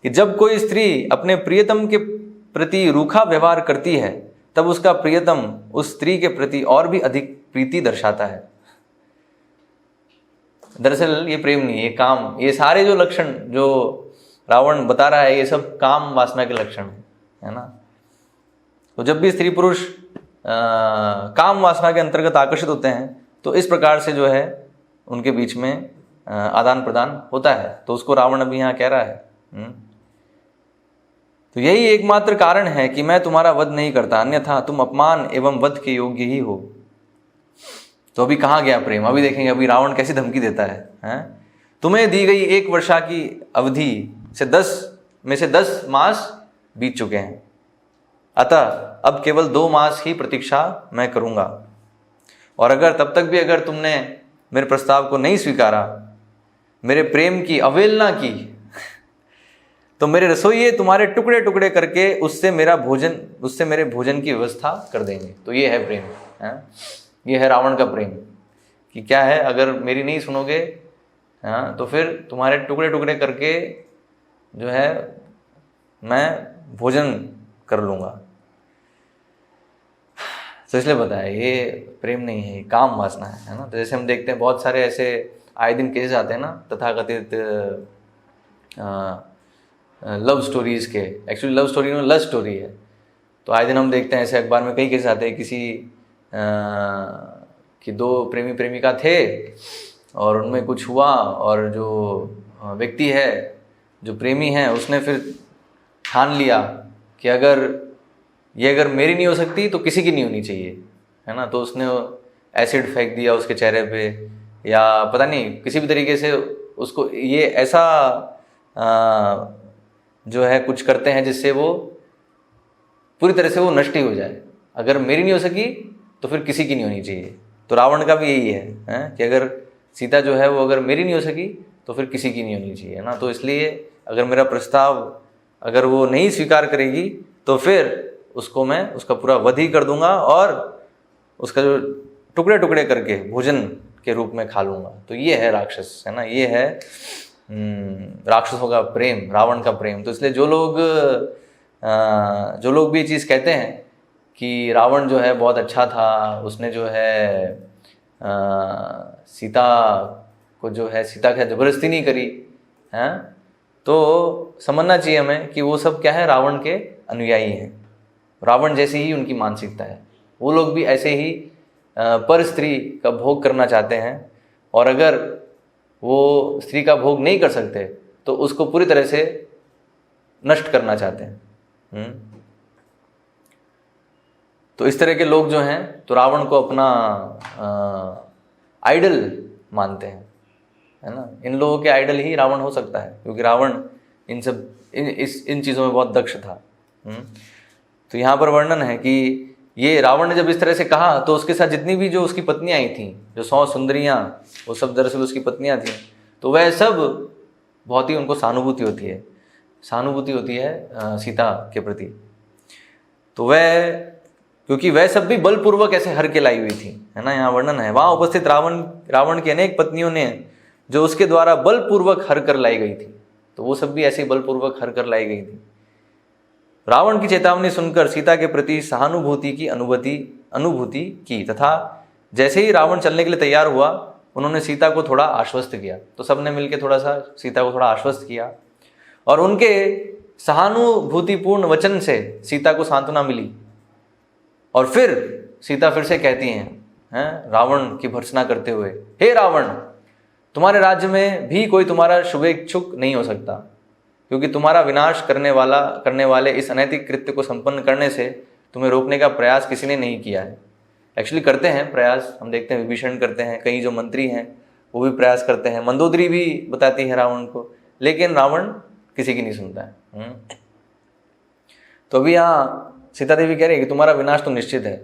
कि जब कोई स्त्री अपने प्रियतम के प्रति रूखा व्यवहार करती है तब उसका प्रियतम उस स्त्री के प्रति और भी अधिक प्रीति दर्शाता है। दरअसल ये प्रेम नहीं, ये काम, ये सारे जो लक्षण जो रावण बता रहा है ये सब काम वासना के लक्षण है ना। तो जब भी स्त्री पुरुष काम वासना के अंतर्गत आकर्षित होते हैं तो इस प्रकार से जो है उनके बीच में आदान प्रदान होता है। तो उसको रावण अभी यहाँ कह रहा है। तो यही एकमात्र कारण है कि मैं तुम्हारा वध नहीं करता, अन्यथा तुम अपमान एवं वध के योग्य ही हो। तो अभी कहाँ गया प्रेम? अभी देखेंगे अभी रावण कैसी धमकी देता है? तुम्हें दी गई 1 वर्षा की अवधि से 10 मास बीत चुके हैं, अतः अब केवल 2 मास ही प्रतीक्षा मैं करूंगा। और अगर तब तक भी अगर तुमने मेरे प्रस्ताव को नहीं स्वीकारा, मेरे प्रेम की अवहेलना की, तो मेरे रसोइये तुम्हारे टुकड़े टुकड़े करके उससे मेरे भोजन की व्यवस्था कर देंगे। तो ये है प्रेम है? ये है रावण का प्रेम कि क्या है, अगर मेरी नहीं सुनोगे तो फिर तुम्हारे टुकड़े टुकड़े करके जो है मैं भोजन कर लूँगा। तो इसलिए बताया ये प्रेम नहीं है, काम वासना है ना। तो जैसे हम देखते हैं बहुत सारे ऐसे आए दिन केसेस आते हैं ना, तथाकथित लव स्टोरीज़ के। एक्चुअली लव स्टोरी में लव स्टोरी है। तो आए दिन हम देखते हैं ऐसे अखबार में कई केसेस आते हैं किसी कि 2 प्रेमी प्रेमिका थे और उनमें कुछ हुआ, और जो व्यक्ति है जो प्रेमी है उसने फिर ठान लिया कि अगर मेरी नहीं हो सकती तो किसी की नहीं होनी चाहिए, है ना। तो उसने एसिड फेंक दिया उसके चेहरे पे, या पता नहीं किसी भी तरीके से उसको ये ऐसा जो है कुछ करते हैं जिससे वो पूरी तरह से वो नष्ट ही हो जाए। अगर मेरी नहीं हो सकी तो फिर किसी की नहीं होनी चाहिए। तो रावण का भी यही है कि अगर सीता जो है वो अगर मेरी नहीं हो सकी तो फिर किसी की नहीं होनी चाहिए, है ना। तो इसलिए अगर मेरा प्रस्ताव अगर वो नहीं स्वीकार करेगी तो फिर उसको मैं उसका पूरा वध ही कर दूंगा और उसका जो टुकड़े टुकड़े करके भोजन के रूप में खा लूँगा। तो ये है राक्षस, है ना, ये है राक्षसों का प्रेम, रावण का प्रेम। तो इसलिए जो लोग भी ये चीज़ कहते हैं कि रावण जो है बहुत अच्छा था, उसने जो है सीता को जो है सीता के जबरदस्ती नहीं करी, हैं, तो समझना चाहिए हमें कि वो सब क्या है, रावण के अनुयायी हैं। रावण जैसी ही उनकी मानसिकता है, वो लोग भी ऐसे ही पर स्त्री का भोग करना चाहते हैं, और अगर वो स्त्री का भोग नहीं कर सकते तो उसको पूरी तरह से नष्ट करना चाहते हैं। तो इस तरह के लोग जो हैं तो रावण को अपना आइडल मानते हैं, है ना। इन लोगों के आइडल ही रावण हो सकता है, क्योंकि रावण इन चीज़ों में बहुत दक्ष था। तो यहाँ पर वर्णन है कि ये रावण ने जब इस तरह से कहा तो उसके साथ जितनी भी जो उसकी पत्नियां आई थीं, जो 100 सुंदरियां, वो सब दरअसल उसकी पत्नियां थीं। तो वह सब बहुत ही उनको सहानुभूति होती है सीता के प्रति। तो वह, क्योंकि वह सब भी बलपूर्वक ऐसे हर के लाई हुई थी, है ना। यहाँ वर्णन है, वहाँ उपस्थित रावण की अनेक पत्नियों ने जो उसके द्वारा बलपूर्वक हर कर लाई गई थी, तो वो सब भी ऐसे बलपूर्वक हर कर लाई गई थी। रावण की चेतावनी सुनकर सीता के प्रति सहानुभूति की अनुभूति की, तथा जैसे ही रावण चलने के लिए तैयार हुआ, उन्होंने सीता को थोड़ा आश्वस्त किया। तो सबने मिलकर थोड़ा सा सीता को थोड़ा आश्वस्त किया, और उनके सहानुभूतिपूर्ण वचन से सीता को सांत्वना मिली। और फिर सीता फिर से कहती हैं रावण की भर्त्सना करते हुए, हे रावण, तुम्हारे राज्य में भी कोई तुम्हारा शुभेच्छुक नहीं हो सकता, क्योंकि तुम्हारा विनाश करने वाले इस अनैतिक कृत्य को संपन्न करने से तुम्हें रोकने का प्रयास किसी ने नहीं किया है। एक्चुअली करते हैं प्रयास, हम देखते हैं विभीषण करते हैं, कई जो मंत्री हैं वो भी प्रयास करते हैं, मंदोदरी भी बताती है रावण को, लेकिन रावण किसी की नहीं सुनता है। तो अभी यहाँ सीता देवी कह रही है कि तुम्हारा विनाश तो निश्चित है,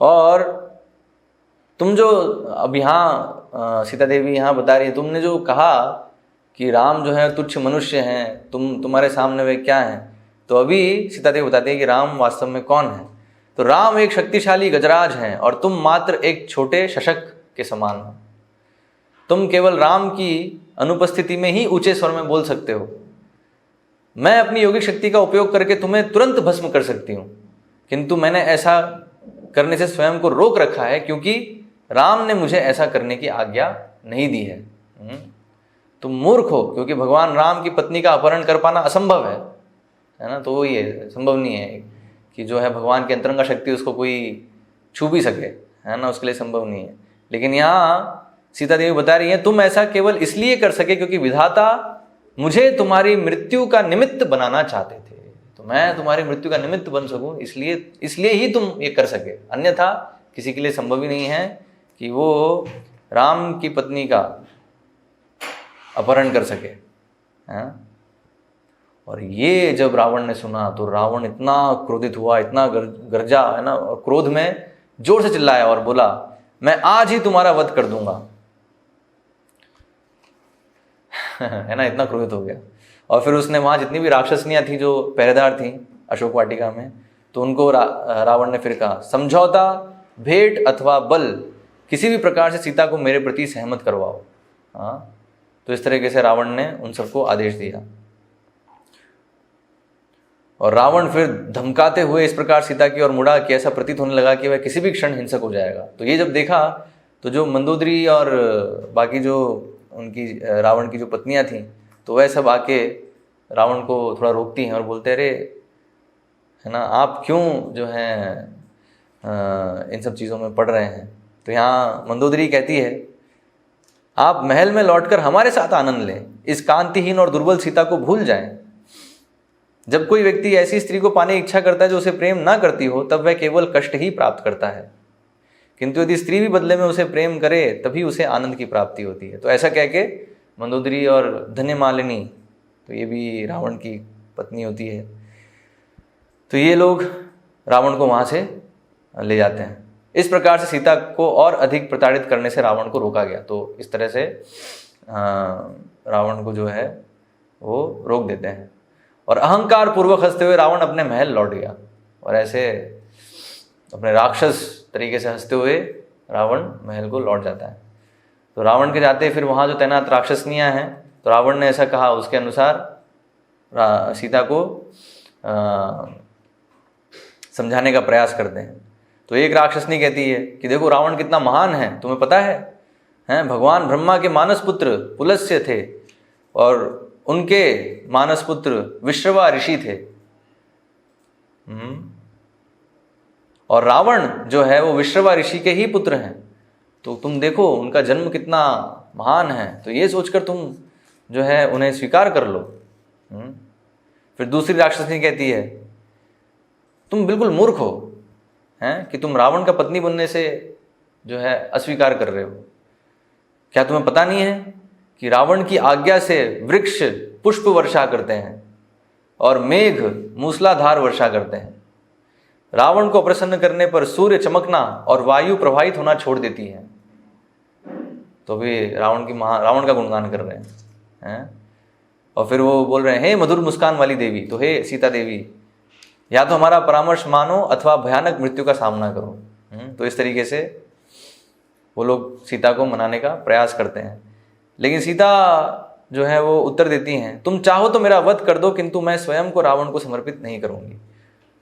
और तुम जो अब यहाँ सीता देवी यहाँ बता रही है, तुमने जो कहा कि राम जो है तुच्छ मनुष्य हैं, तुम्हारे सामने वे क्या हैं, तो अभी सीता देवी बताती है कि राम वास्तव में कौन है। तो राम एक शक्तिशाली गजराज हैं, और तुम मात्र एक छोटे शशक के समान हो। तुम केवल राम की अनुपस्थिति में ही ऊंचे स्वर में बोल सकते हो। मैं अपनी योगिक शक्ति का उपयोग करके तुम्हें तुरंत भस्म कर सकती हूँ, किंतु मैंने ऐसा करने से स्वयं को रोक रखा है, क्योंकि राम ने मुझे ऐसा करने की आज्ञा नहीं दी है। तुम मूर्ख हो, क्योंकि भगवान राम की पत्नी का अपहरण कर पाना असंभव है ना। तो वो ये संभव नहीं है कि जो है भगवान की अंतरंगा शक्ति उसको कोई छू भी सके, है ना, उसके लिए संभव नहीं है। लेकिन यहाँ सीता देवी बता रही है, तुम ऐसा केवल इसलिए कर सके क्योंकि विधाता मुझे तुम्हारी मृत्यु का निमित्त बनाना चाहते थे। तो मैं तुम्हारी मृत्यु का निमित्त बन सकूं, इसलिए ही तुम ये कर सके, अन्यथा किसी के लिए संभव ही नहीं है कि वो राम की पत्नी का अपहरण कर सके, हैं। और ये जब रावण ने सुना तो रावण इतना क्रोधित हुआ, इतना गरजा, है ना, और क्रोध में जोर से चिल्लाया और बोला, मैं आज ही तुम्हारा वध कर दूंगा। है ना, इतना क्रोधित हो गया। और फिर उसने वहां जितनी भी राक्षसनियां थी जो पहरेदार थी अशोक वाटिका में, तो उनको रावण ने फिर कहा, समझौता, भेंट अथवा बल, किसी भी प्रकार से सीता को मेरे प्रति सहमत करवाओ। हाँ, तो इस तरीके से रावण ने उन सबको आदेश दिया। और रावण फिर धमकाते हुए इस प्रकार सीता की ओर मुड़ा कि ऐसा प्रतीत होने लगा कि वह किसी भी क्षण हिंसक हो जाएगा। तो ये जब देखा तो जो मंदोदरी और बाकी जो उनकी रावण की जो पत्नियां थीं, तो वह सब आके रावण को थोड़ा रोकती हैं और बोलते, अरे, है ना, आप क्यों जो हैं इन सब चीज़ों में पड़ रहे हैं। तो यहाँ मंदोदरी कहती है, आप महल में लौटकर हमारे साथ आनंद लें, इस कांतिहीन और दुर्बल सीता को भूल जाएं। जब कोई व्यक्ति ऐसी स्त्री को पाने की इच्छा करता है जो उसे प्रेम ना करती हो, तब वह केवल कष्ट ही प्राप्त करता है, किंतु यदि स्त्री भी बदले में उसे प्रेम करे तभी उसे आनंद की प्राप्ति होती है। तो ऐसा कह के मंदोदरी और धन्यमालिनी, तो ये भी रावण की पत्नी होती है, तो ये लोग रावण को वहाँ से ले जाते हैं। इस प्रकार से सीता को और अधिक प्रताड़ित करने से रावण को रोका गया। तो इस तरह से रावण को जो है वो रोक देते हैं, और अहंकार पूर्वक हंसते हुए रावण अपने महल लौट गया। और ऐसे अपने राक्षस तरीके से हंसते हुए रावण महल को लौट जाता है। तो रावण के जाते फिर वहाँ जो तैनात राक्षसनियाँ हैं, तो रावण ने ऐसा कहा, उसके अनुसार सीता को समझाने का प्रयास करते हैं। तो एक राक्षसनी कहती है कि देखो रावण कितना महान है, तुम्हें पता है, भगवान ब्रह्मा के मानस पुत्र पुलस्त्य थे और उनके मानस पुत्र विश्रवा ऋषि थे। और रावण जो है वो विश्रवा ऋषि के ही पुत्र हैं, तो तुम देखो उनका जन्म कितना महान है, तो ये सोचकर तुम जो है उन्हें स्वीकार कर लो। फिर दूसरी राक्षसनी कहती है तुम बिल्कुल मूर्ख हो हैं कि तुम रावण का पत्नी बनने से जो है अस्वीकार कर रहे हो। क्या तुम्हें पता नहीं है कि रावण की आज्ञा से वृक्ष पुष्प वर्षा करते हैं और मेघ मूसलाधार वर्षा करते हैं। रावण को प्रसन्न करने पर सूर्य चमकना और वायु प्रवाहित होना छोड़ देती है। तो भी रावण का गुणगान कर रहे हैं। और फिर वो बोल रहे हैं हे मधुर मुस्कान वाली देवी, तो हे सीता देवी, या तो हमारा परामर्श मानो अथवा भयानक मृत्यु का सामना करो। तो इस तरीके से वो लोग सीता को मनाने का प्रयास करते हैं। लेकिन सीता जो है वो उत्तर देती हैं तुम चाहो तो मेरा वध कर दो, किंतु मैं स्वयं को रावण को समर्पित नहीं करूंगी।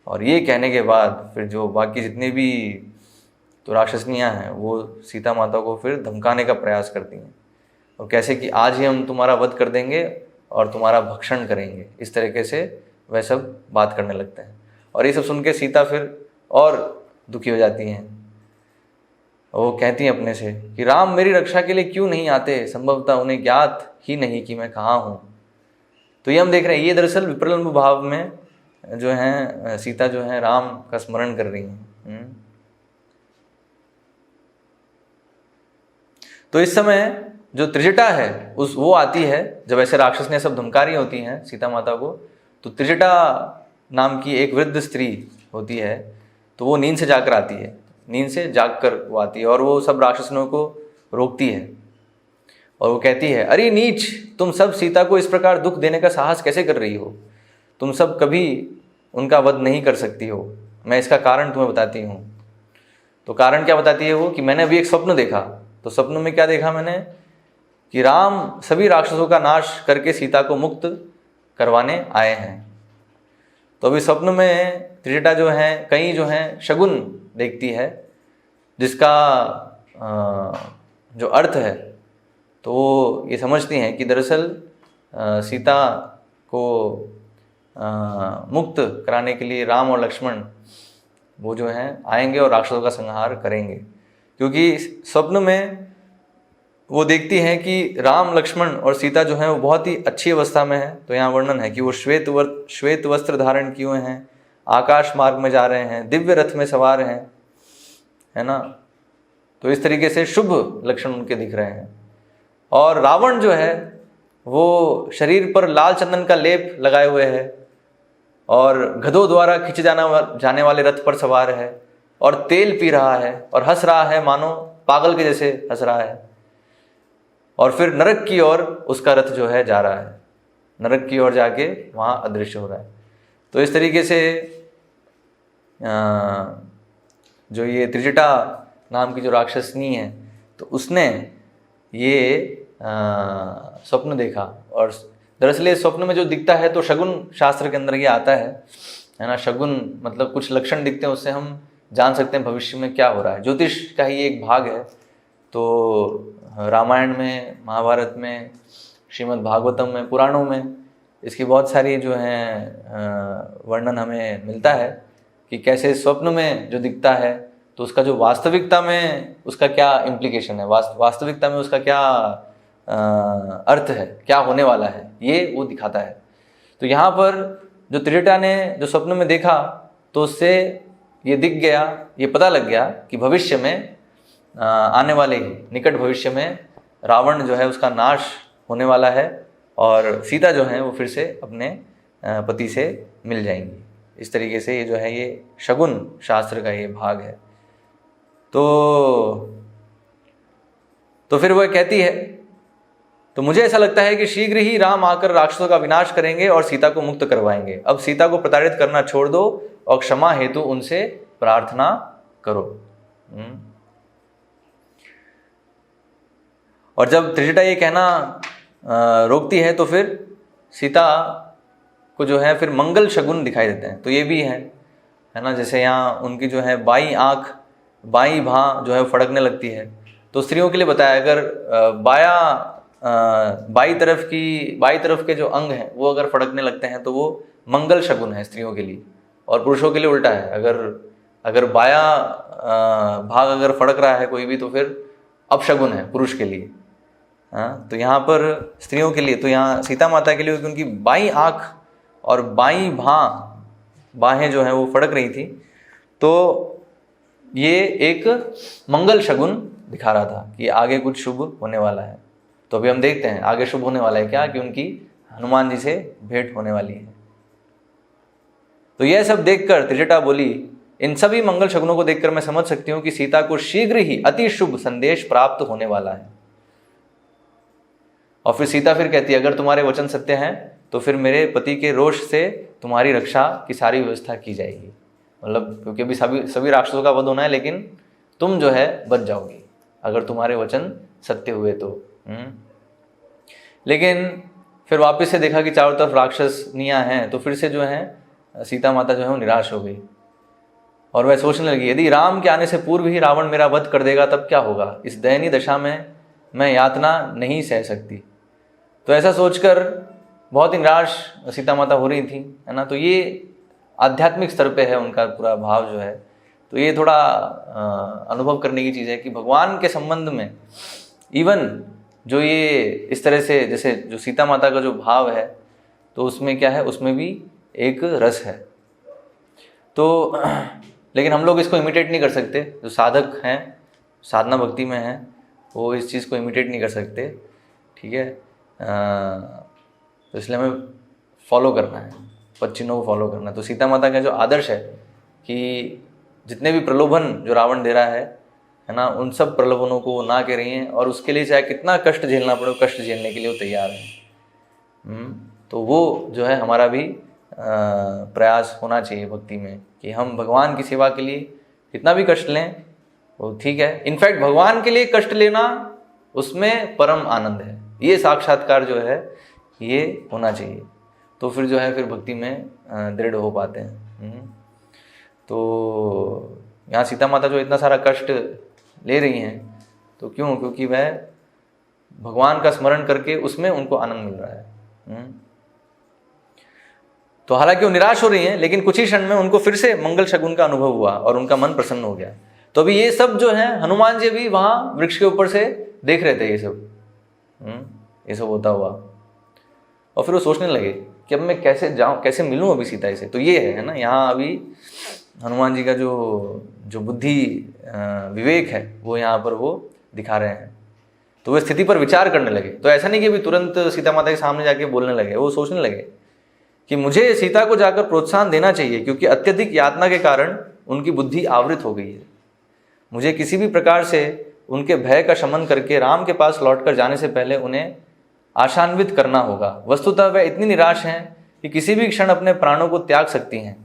और ये कहने के बाद फिर जो बाकी जितने भी तो राक्षसनियाँ हैं वो सीता माता को फिर धमकाने का प्रयास करती हैं, और कैसे कि आज ही हम तुम्हारा वध कर देंगे और तुम्हारा भक्षण करेंगे, इस तरीके से वह सब बात करने लगते हैं। और ये सब सुन के सीता फिर और दुखी हो जाती हैं। वो कहती हैं अपने से कि राम मेरी रक्षा के लिए क्यों नहीं आते, संभवतः उन्हें ज्ञात ही नहीं कि मैं कहाँ हूँ। तो ये हम देख रहे हैं, ये दरअसल विप्रलंब भाव में जो है सीता जो है राम का स्मरण कर रही हैं। तो इस समय जो त्रिजटा है वो आती है, जब ऐसे राक्षस ने सब धमका रही होती हैं सीता माता को, तो त्रिजटा नाम की एक वृद्ध स्त्री होती है, तो वो नींद से जाकर आती है, नींद से जागकर वो आती है और वो सब राक्षसों को रोकती है और वो कहती है अरे नीच, तुम सब सीता को इस प्रकार दुख देने का साहस कैसे कर रही हो, तुम सब कभी उनका वध नहीं कर सकती हो, मैं इसका कारण तुम्हें बताती हूँ। तो कारण क्या बताती है वो कि मैंने अभी एक स्वप्न देखा। तो स्वप्न में क्या देखा मैंने कि राम सभी राक्षसों का नाश करके सीता को मुक्त करवाने आए हैं। तो अभी स्वप्न में त्रिजटा जो है कई जो है शगुन देखती है, जिसका जो अर्थ है तो वो ये समझती हैं कि दरअसल सीता को मुक्त कराने के लिए राम और लक्ष्मण वो जो हैं आएंगे और राक्षसों का संहार करेंगे। क्योंकि स्वप्न में वो देखती हैं कि राम लक्ष्मण और सीता जो हैं वो बहुत ही अच्छी अवस्था में है। तो यहाँ वर्णन है कि वो श्वेत वस्त्र धारण किए हुए हैं, आकाश मार्ग में जा रहे हैं, दिव्य रथ में सवार हैं, है ना। तो इस तरीके से शुभ लक्षण उनके दिख रहे हैं। और रावण जो है वो शरीर पर लाल चंदन का लेप लगाए हुए है और गधों द्वारा खींचे जाने वाले रथ पर सवार है और तेल पी रहा है और हंस रहा है, मानो पागल के जैसे हंस रहा है। और फिर नरक की ओर उसका रथ जो है जा रहा है, नरक की ओर जाके वहाँ अदृश्य हो रहा है। तो इस तरीके से जो ये त्रिजटा नाम की जो राक्षसनी है, तो उसने ये स्वप्न देखा। और दरअसल इस स्वप्न में जो दिखता है तो शगुन शास्त्र के अंदर ये आता है ना। शगुन मतलब कुछ लक्षण दिखते हैं, उससे हम जान सकते हैं भविष्य में क्या हो रहा है। ज्योतिष का ही एक भाग है। तो रामायण में, महाभारत में, श्रीमद् भागवतम में, पुराणों में इसकी बहुत सारी जो है वर्णन हमें मिलता है कि कैसे स्वप्न में जो दिखता है तो उसका जो वास्तविकता में उसका क्या इम्प्लीकेशन है, वास्तविकता में उसका क्या अर्थ है, क्या होने वाला है, ये वो दिखाता है। तो यहाँ पर जो त्रिजटा ने जो स्वप्न में देखा तो उससे ये दिख गया, ये पता लग गया कि भविष्य में आने वाले ही निकट भविष्य में रावण जो है उसका नाश होने वाला है और सीता जो है वो फिर से अपने पति से मिल जाएंगी। इस तरीके से ये जो है ये शगुन शास्त्र का ये भाग है। तो फिर वह कहती है, तो मुझे ऐसा लगता है कि शीघ्र ही राम आकर राक्षसों का विनाश करेंगे और सीता को मुक्त करवाएंगे। अब सीता को प्रताड़ित करना छोड़ दो और क्षमा हेतु उनसे प्रार्थना करो। और जब त्रिजटा ये कहना रोकती है तो फिर सीता को जो है फिर मंगल शगुन दिखाई देते हैं। तो ये भी है ना, जैसे यहाँ उनकी जो है बाईं आँख बाईं भां जो है फड़कने लगती है। तो स्त्रियों के लिए बताया, अगर बाईं तरफ के जो अंग हैं वो अगर फड़कने लगते हैं तो वो मंगल शगुन है स्त्रियों के लिए, और पुरुषों के लिए उल्टा है। अगर बायां भाग अगर फड़क रहा है कोई भी तो फिर अपशगुन है पुरुष के लिए। हाँ, तो यहाँ पर स्त्रियों के लिए, तो यहाँ सीता माता के लिए उनकी बाईं आँख और बाईं बाहें जो हैं वो फड़क रही थी, तो ये एक मंगल शगुन दिखा रहा था कि आगे कुछ शुभ होने वाला है। तो अभी हम देखते हैं आगे शुभ होने वाला है क्या, कि उनकी हनुमान जी से भेंट होने वाली है। तो यह सब देखकर त्रिजटा बोली, इन सभी मंगल शगुनों को देखकर मैं समझ सकती हूँ कि सीता को शीघ्र ही अति शुभ संदेश प्राप्त होने वाला है। और फिर सीता फिर कहती है, अगर तुम्हारे वचन सत्य हैं तो फिर मेरे पति के रोष से तुम्हारी रक्षा की सारी व्यवस्था की जाएगी। मतलब क्योंकि अभी सभी राक्षसों का वध होना है, लेकिन तुम जो है बच जाओगी अगर तुम्हारे वचन सत्य हुए तो। लेकिन फिर वापस से देखा कि चारों तरफ राक्षसनियाँ हैं, तो फिर से जो है सीता माता जो है वो निराश हो गई और वह सोचने लगी, यदि राम के आने से पूर्व ही रावण मेरा वध कर देगा तब क्या होगा। इस दयनीय दशा में मैं यातना नहीं सह सकती। तो ऐसा सोचकर बहुत ही निराश सीता माता हो रही थी, है ना। तो ये आध्यात्मिक स्तर पे है उनका पूरा भाव जो है। तो ये थोड़ा अनुभव करने की चीज़ है कि भगवान के संबंध में इवन जो ये इस तरह से, जैसे जो सीता माता का जो भाव है तो उसमें क्या है, उसमें भी एक रस है। तो लेकिन हम लोग इसको इमिटेट नहीं कर सकते। जो साधक हैं, साधना भक्ति में हैं, वो इस चीज़ को इमिटेट नहीं कर सकते, ठीक है। तो इसलिए हमें फॉलो करना है, पच्चीनों को फॉलो करना है। तो सीता माता का जो आदर्श है कि जितने भी प्रलोभन जो रावण दे रहा है ना, उन सब प्रलोभनों को वो ना कह रही हैं, और उसके लिए चाहे कितना कष्ट झेलना पड़े, कष्ट झेलने के लिए वो तैयार है। तो वो जो है हमारा भी प्रयास होना चाहिए भक्ति में कि हम भगवान की सेवा के लिए कितना भी कष्ट लें वो ठीक है। इनफैक्ट भगवान के लिए कष्ट लेना उसमें परम आनंद है। ये साक्षात्कार जो है ये होना चाहिए, तो फिर जो है फिर भक्ति में दृढ़ हो पाते हैं। तो यहाँ सीता माता जो इतना सारा कष्ट ले रही हैं, तो क्यों? क्योंकि वह भगवान का स्मरण करके उसमें उनको आनंद मिल रहा है। तो हालांकि वो निराश हो रही हैं, लेकिन कुछ ही क्षण में उनको फिर से मंगल शगुन का अनुभव हुआ और उनका मन प्रसन्न हो गया। तो अभी ये सब जो है हनुमान जी भी वहाँ वृक्ष के ऊपर से देख रहे थे ये सब होता हुआ, और फिर वो सोचने लगे कि अब मैं कैसे जाऊँ, कैसे मिलूँ अभी सीता से। तो ये है ना, यहाँ अभी हनुमान जी का जो बुद्धि विवेक है वो यहाँ पर वो दिखा रहे हैं। तो वे स्थिति पर विचार करने लगे। तो ऐसा नहीं कि अभी तुरंत सीता माता के सामने जाके बोलने लगे, वो सोचने लगे कि मुझे सीता को जाकर प्रोत्साहन देना चाहिए, क्योंकि अत्यधिक यातना के कारण उनकी बुद्धि आवृत हो गई है। मुझे किसी भी प्रकार से उनके भय का शमन करके राम के पास लौटकर जाने से पहले उन्हें आशान्वित करना होगा। वस्तुतः वे इतनी निराश हैं कि किसी भी क्षण अपने प्राणों को त्याग सकती हैं,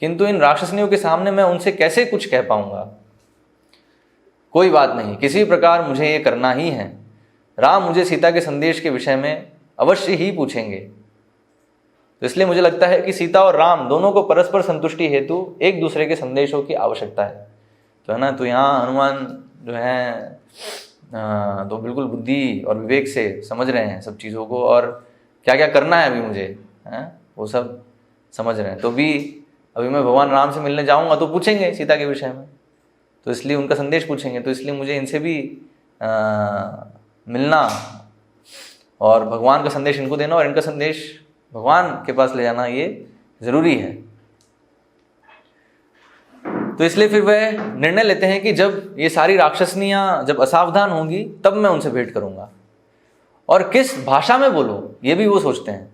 किंतु इन राक्षसनियों के सामने मैं उनसे कैसे कुछ कह पाऊंगा। कोई बात नहीं, किसी प्रकार मुझे ये करना ही है। राम मुझे सीता के संदेश के विषय में अवश्य ही पूछेंगे। तो इसलिए मुझे लगता है कि सीता और राम दोनों को परस्पर संतुष्टि हेतु एक दूसरे के संदेशों की आवश्यकता है। तो है ना, तो यहाँ हनुमान जो है तो बिल्कुल बुद्धि और विवेक से समझ रहे हैं सब चीज़ों को, और क्या क्या करना है अभी मुझे वो सब समझ रहे हैं। तो अभी मैं भगवान राम से मिलने जाऊंगा तो पूछेंगे सीता के विषय में, तो इसलिए उनका संदेश पूछेंगे, तो इसलिए मुझे इनसे भी मिलना और भगवान का संदेश इनको देना और इनका संदेश भगवान के पास ले जाना ये ज़रूरी है। तो इसलिए फिर वह निर्णय लेते हैं कि जब ये सारी राक्षसनियाँ जब असावधान होंगी तब मैं उनसे भेंट करूँगा, और किस भाषा में बोलूँ ये भी वो सोचते हैं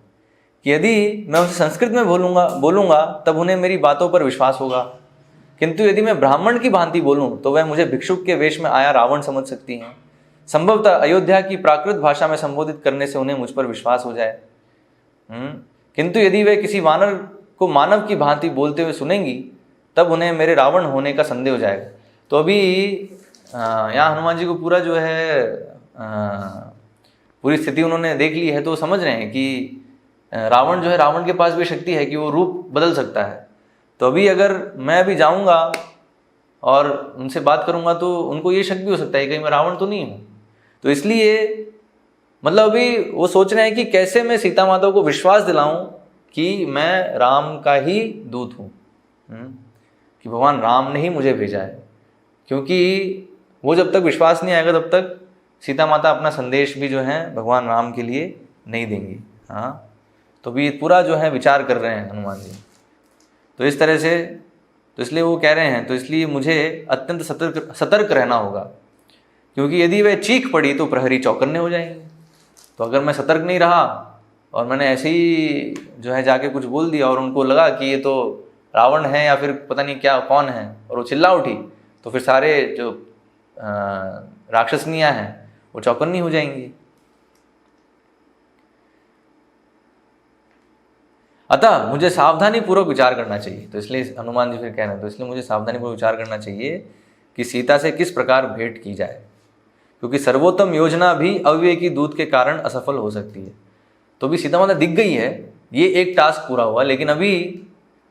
कि यदि मैं उनसे संस्कृत में बोलूँगा तब उन्हें मेरी बातों पर विश्वास होगा, किंतु यदि मैं ब्राह्मण की भांति बोलूँ तो वह मुझे भिक्षुक के वेश में आया रावण समझ सकती हैं। संभवतः अयोध्या की प्राकृत भाषा में संबोधित करने से उन्हें मुझ पर विश्वास हो जाए। किंतु यदि वे किसी वानर को मानव की भांति बोलते हुए सुनेंगी तब उन्हें मेरे रावण होने का संदेह हो जाएगा। तो अभी यहाँ हनुमान जी को पूरा जो है पूरी स्थिति उन्होंने देख ली है, तो समझ रहे हैं कि रावण जो है, रावण के पास भी शक्ति है कि वो रूप बदल सकता है। तो अभी अगर मैं अभी जाऊंगा और उनसे बात करूंगा तो उनको ये शक भी हो सकता है कि मैं रावण तो नहीं हूँ। तो इसलिए मतलब अभी वो सोच रहे हैं कि कैसे मैं सीता माता को विश्वास दिलाऊं कि मैं राम का ही दूत हूँ, कि भगवान राम ने ही मुझे भेजा है। क्योंकि वो जब तक विश्वास नहीं आएगा तब तक सीता माता अपना संदेश भी जो है भगवान राम के लिए नहीं देंगी। हाँ, तो भी पूरा जो है विचार कर रहे हैं हनुमान जी। तो इस तरह से, तो इसलिए वो कह रहे हैं, तो इसलिए मुझे अत्यंत सतर्क रहना होगा, क्योंकि यदि वह चीख पड़ी तो प्रहरी चौकन्ने हो जाएंगे। तो अगर मैं सतर्क नहीं रहा और मैंने ऐसे ही जो है जाके कुछ बोल दिया और उनको लगा कि ये तो रावण है या फिर पता नहीं क्या कौन है, और वो चिल्ला उठी, तो फिर सारे जो राक्षसनियाँ हैं वो चौकन्नी हो जाएंगी। अतः मुझे सावधानी पूर्वक विचार करना चाहिए। तो इसलिए हनुमान जी फिर कह रहे हैं, तो इसलिए मुझे सावधानी पूर्वक विचार करना चाहिए कि सीता से किस प्रकार भेंट की जाए, क्योंकि सर्वोत्तम योजना भी अविवेकी दूत के कारण असफल हो सकती है। तो भी सीता माता दिख गई है, ये एक टास्क पूरा हुआ, लेकिन अभी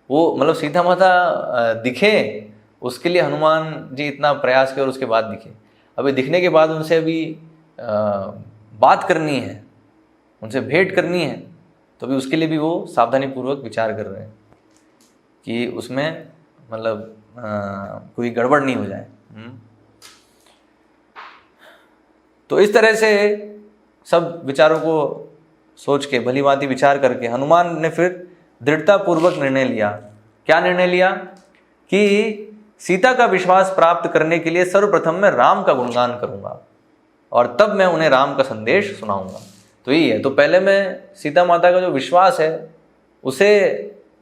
वो मतलब सीता माता दिखे, उसके लिए हनुमान जी इतना प्रयास किया और उसके बाद दिखे। अभी दिखने के बाद उनसे अभी बात करनी है, उनसे भेंट करनी है, तो भी उसके लिए भी वो सावधानी पूर्वक विचार कर रहे हैं कि उसमें मतलब कोई गड़बड़ नहीं हो जाए। तो इस तरह से सब विचारों को सोच के, भली भांति विचार करके हनुमान ने फिर दृढ़ता पूर्वक निर्णय लिया। क्या निर्णय लिया? कि सीता का विश्वास प्राप्त करने के लिए सर्वप्रथम मैं राम का गुणगान करूंगा और तब मैं उन्हें राम का संदेश सुनाऊंगा। तो यही है, तो पहले मैं सीता माता का जो विश्वास है उसे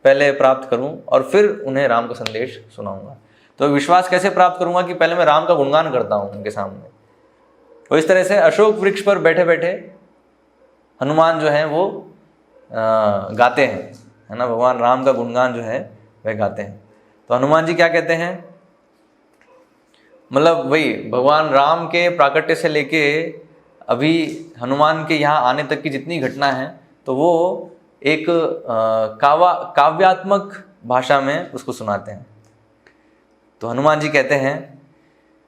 पहले प्राप्त करूं और फिर उन्हें राम का संदेश सुनाऊंगा। तो विश्वास कैसे प्राप्त करूंगा? कि पहले मैं राम का गुणगान करता हूं उनके सामने। तो इस तरह से अशोक वृक्ष पर बैठे बैठे हनुमान जो है वो गाते हैं, है ना, भगवान राम का गुणगान जो है वह गाते हैं। तो हनुमान जी क्या कहते हैं, मतलब वही भगवान राम के प्राकट्य से लेके अभी हनुमान के यहाँ आने तक की जितनी घटना है, तो वो एक काव्यात्मक भाषा में उसको सुनाते हैं। तो हनुमान जी कहते हैं,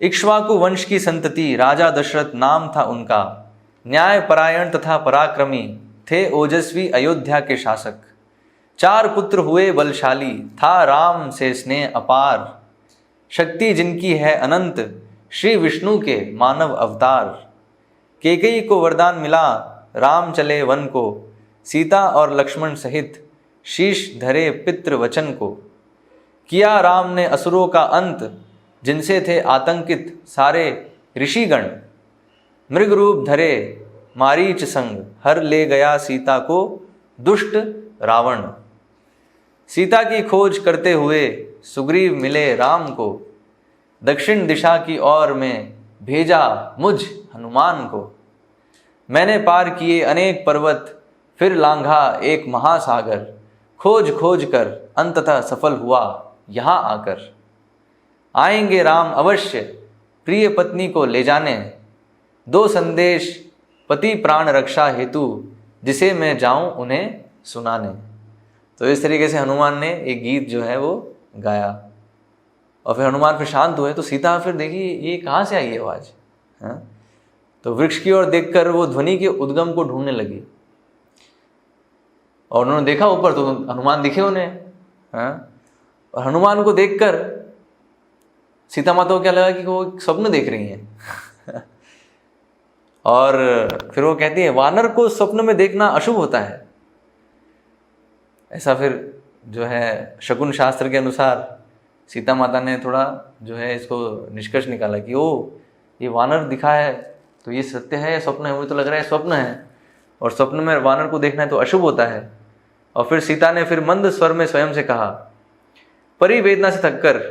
इक्ष्वाकु वंश की संतति राजा दशरथ नाम था उनका, न्याय परायण तथा पराक्रमी थे ओजस्वी अयोध्या के शासक। 4 पुत्र हुए बलशाली, था राम से स्नेह अपार, शक्ति जिनकी है अनंत, श्री विष्णु के मानव अवतार। कैकेयी को वरदान मिला, राम चले वन को, सीता और लक्ष्मण सहित शीश धरे पितृ वचन को। किया राम ने असुरों का अंत, जिनसे थे आतंकित सारे ऋषिगण। मृग रूप धरे मारीच संग, हर ले गया सीता को दुष्ट रावण। सीता की खोज करते हुए सुग्रीव मिले राम को, दक्षिण दिशा की ओर में भेजा मुझ हनुमान को। मैंने पार किए अनेक पर्वत, फिर लांघा एक महासागर, खोज खोज कर अंततः सफल हुआ यहाँ आकर। आएंगे राम अवश्य प्रिय पत्नी को ले जाने, 2 संदेश पति प्राण रक्षा हेतु, जिसे मैं जाऊं उन्हें सुनाने। तो इस तरीके से हनुमान ने एक गीत जो है वो गाया और फिर हनुमान फिर शांत हुए। तो सीता फिर देखी ये कहाँ से आई है आवाज़, हाँ? तो वृक्ष की ओर देखकर वो ध्वनि के उद्गम को ढूंढने लगी और उन्होंने देखा ऊपर, तो हनुमान दिखे उन्हें, हाँ? और हनुमान को देखकर सीता माता को क्या लगा कि वो स्वप्न देख रही हैं और फिर वो कहती है, वानर को स्वप्न में देखना अशुभ होता है। ऐसा फिर जो है शकुन शास्त्र के अनुसार सीता माता ने थोड़ा जो है इसको निष्कर्ष निकाला कि ओ ये वानर दिखा है तो ये सत्य है या स्वप्न है। मुझे तो लग रहा है स्वप्न है, और स्वप्न में वानर को देखना है तो अशुभ होता है। और फिर सीता ने फिर मंद स्वर में स्वयं से कहा, परिवेदना से थककर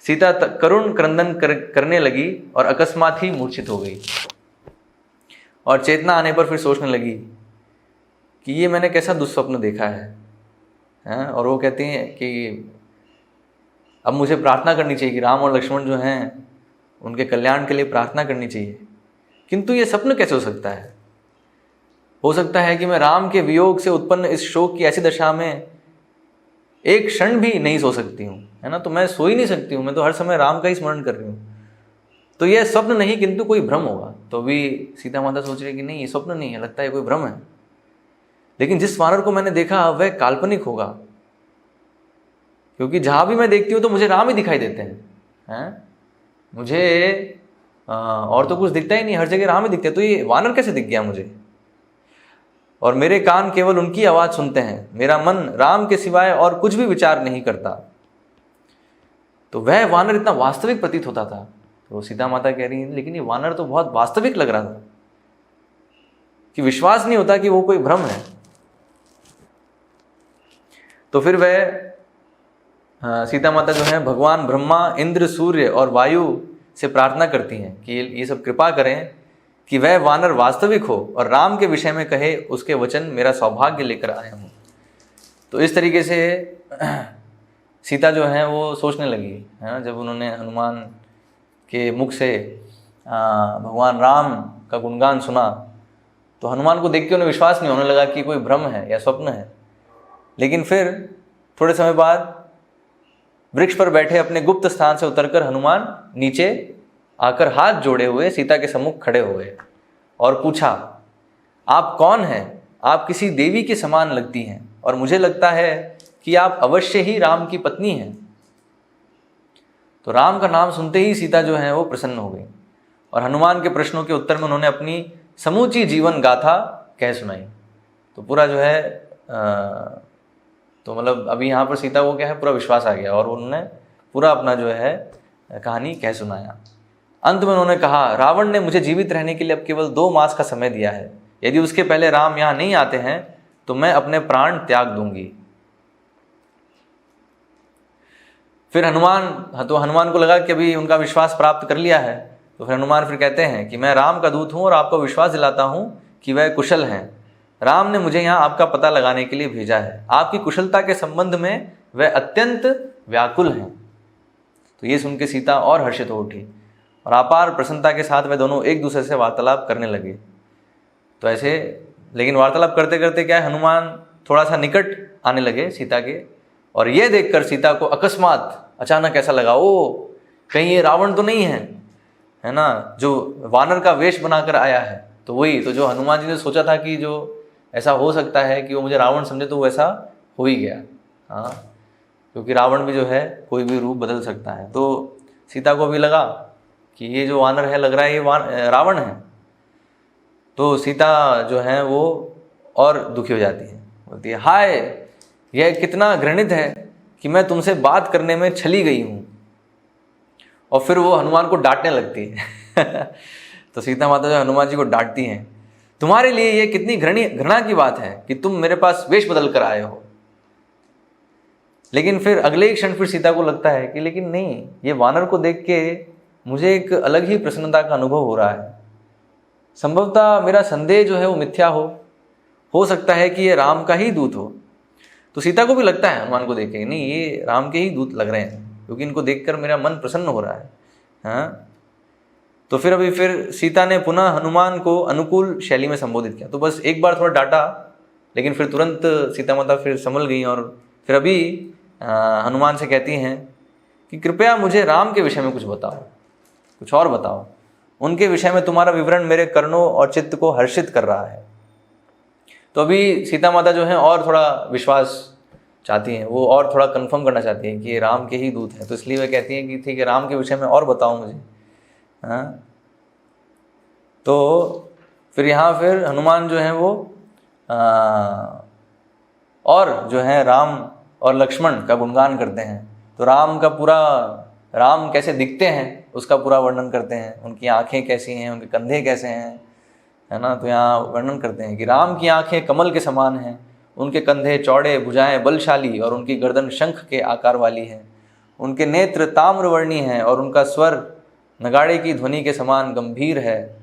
सीता करुण क्रंदन करने लगी और अकस्मात ही मूर्छित हो गई। और चेतना आने पर फिर सोचने लगी कि ये मैंने कैसा दुस्वप्न देखा है, हैं? और वो कहती हैं कि अब मुझे प्रार्थना करनी चाहिए कि राम और लक्ष्मण जो हैं उनके कल्याण के लिए प्रार्थना करनी चाहिए किंतु ये स्वप्न कैसे हो सकता है? हो सकता है कि मैं राम के वियोग से उत्पन्न इस शोक की ऐसी दशा में एक क्षण भी नहीं सो सकती हूँ, है ना, तो मैं सो ही नहीं सकती हूँ, मैं तो हर समय राम का ही स्मरण कर रही हूँ, तो यह स्वप्न नहीं किंतु कोई भ्रम होगा। तो अभी सीता माता सोच रही कि नहीं, ये स्वप्न नहीं है, लगता है कोई भ्रम है। लेकिन जिस वानर को मैंने देखा वह काल्पनिक होगा, क्योंकि जहां भी मैं देखती हूँ तो मुझे राम ही दिखाई देते हैं, मुझे और तो कुछ दिखता ही नहीं, हर जगह राम ही दिखते हैं, तो ये वानर कैसे दिख गया मुझे? और मेरे कान केवल उनकी आवाज सुनते हैं, मेरा मन राम के सिवाय और कुछ भी विचार नहीं करता। तो वह वानर इतना वास्तविक प्रतीत होता था। तो सीता माता कह रही है लेकिन ये वानर तो बहुत वास्तविक लग रहा था कि विश्वास नहीं होता कि वो कोई भ्रम है। तो फिर वह सीता माता जो है भगवान ब्रह्मा, इंद्र, सूर्य और वायु से प्रार्थना करती हैं कि ये सब कृपा करें कि वह वानर वास्तविक हो और राम के विषय में कहे उसके वचन मेरा सौभाग्य लेकर आए हूँ। तो इस तरीके से सीता जो है वो सोचने लगी, है ना, जब उन्होंने हनुमान के मुख से भगवान राम का गुणगान सुना तो हनुमान को देख के उन्हें विश्वास नहीं होने लगा कि कोई भ्रम है या स्वप्न है। लेकिन फिर थोड़े समय बाद वृक्ष पर बैठे अपने गुप्त स्थान से उतरकर हनुमान नीचे आकर हाथ जोड़े हुए सीता के सम्मुख खड़े हुए और पूछा, आप कौन हैं? आप किसी देवी के समान लगती हैं और मुझे लगता है कि आप अवश्य ही राम की पत्नी हैं। तो राम का नाम सुनते ही सीता जो है वो प्रसन्न हो गई और हनुमान के प्रश्नों के उत्तर में उन्होंने अपनी समूची जीवन गाथा कह सुनाई। तो पूरा जो है तो मतलब अभी यहाँ पर सीता को क्या है, पूरा विश्वास आ गया और उन्होंने पूरा अपना जो है कहानी कह सुनाया। अंत में उन्होंने कहा, रावण ने मुझे जीवित रहने के लिए अब केवल 2 मास का समय दिया है, यदि उसके पहले राम यहाँ नहीं आते हैं तो मैं अपने प्राण त्याग दूंगी। फिर हनुमान को लगा कि अभी उनका विश्वास प्राप्त कर लिया है, तो फिर हनुमान फिर कहते हैं कि मैं राम का दूत हूँ और आपको विश्वास दिलाता हूँ कि वह कुशल हैं। राम ने मुझे यहाँ आपका पता लगाने के लिए भेजा है, आपकी कुशलता के संबंध में वह अत्यंत व्याकुल हैं। तो ये सुन के सीता और हर्षित हो उठी और अपार प्रसन्नता के साथ वे दोनों एक दूसरे से वार्तालाप करने लगे। तो ऐसे लेकिन वार्तालाप करते करते क्या है, हनुमान थोड़ा सा निकट आने लगे सीता के, और ये देखकर सीता को अकस्मात अचानक ऐसा लगा, ओ कहीं ये रावण तो नहीं है ना, जो वानर का वेश बनाकर आया है। तो वही तो जो हनुमान जी ने सोचा था कि जो ऐसा हो सकता है कि वो मुझे रावण समझे, तो वो ऐसा हो ही गया। हाँ, क्योंकि रावण भी जो है कोई भी रूप बदल सकता है। तो सीता को भी लगा कि ये जो वानर है, लग रहा है ये रावण है। तो सीता जो है वो और दुखी हो जाती है, बोलती है, हाय यह कितना घृणित है कि मैं तुमसे बात करने में चली गई हूँ। और फिर वो हनुमान को डांटने लगती है। तो सीता माता जो हनुमान जी को डांटती हैं, तुम्हारे लिए ये कितनी घृणा की बात है कि तुम मेरे पास वेश बदल कर आए हो। लेकिन फिर अगले ही क्षण फिर सीता को लगता है कि लेकिन नहीं, ये वानर को देख के मुझे एक अलग ही प्रसन्नता का अनुभव हो रहा है। संभवतः मेरा संदेह जो है वो मिथ्या हो सकता है कि ये राम का ही दूत हो। तो सीता को भी लगता है हनुमान को देख के, नहीं ये राम के ही दूत लग रहे हैं, क्योंकि इनको देखकर मेरा मन प्रसन्न हो रहा है। हाँ, तो फिर सीता ने पुनः हनुमान को अनुकूल शैली में संबोधित किया। तो बस एक बार थोड़ा डांटा, लेकिन फिर तुरंत सीता माता फिर संभल गई और फिर अभी हनुमान से कहती हैं कि कृपया मुझे राम के विषय में कुछ बताओ, कुछ और बताओ। उनके विषय में तुम्हारा विवरण मेरे कर्णों और चित्त को हर्षित कर रहा है। तो अभी सीता माता जो है और थोड़ा विश्वास चाहती हैं, वो और थोड़ा कंफर्म करना चाहती हैं कि ये राम के ही दूत हैं। तो इसलिए वे कहती हैं कि ठीक है, राम के विषय में और बताओ मुझे। हाँ, तो फिर यहाँ हनुमान जो है वो और जो है राम और लक्ष्मण का गुणगान करते हैं। तो राम कैसे दिखते हैं उसका पूरा वर्णन करते हैं, उनकी आंखें कैसी हैं, उनके कंधे कैसे हैं, है ना। तो यहाँ वर्णन करते हैं कि राम की आंखें कमल के समान हैं, उनके कंधे चौड़े, भुजाएं बलशाली और उनकी गर्दन शंख के आकार वाली है। उनके नेत्र ताम्रवर्णी हैं और उनका स्वर नगाड़े की ध्वनि के समान गंभीर है।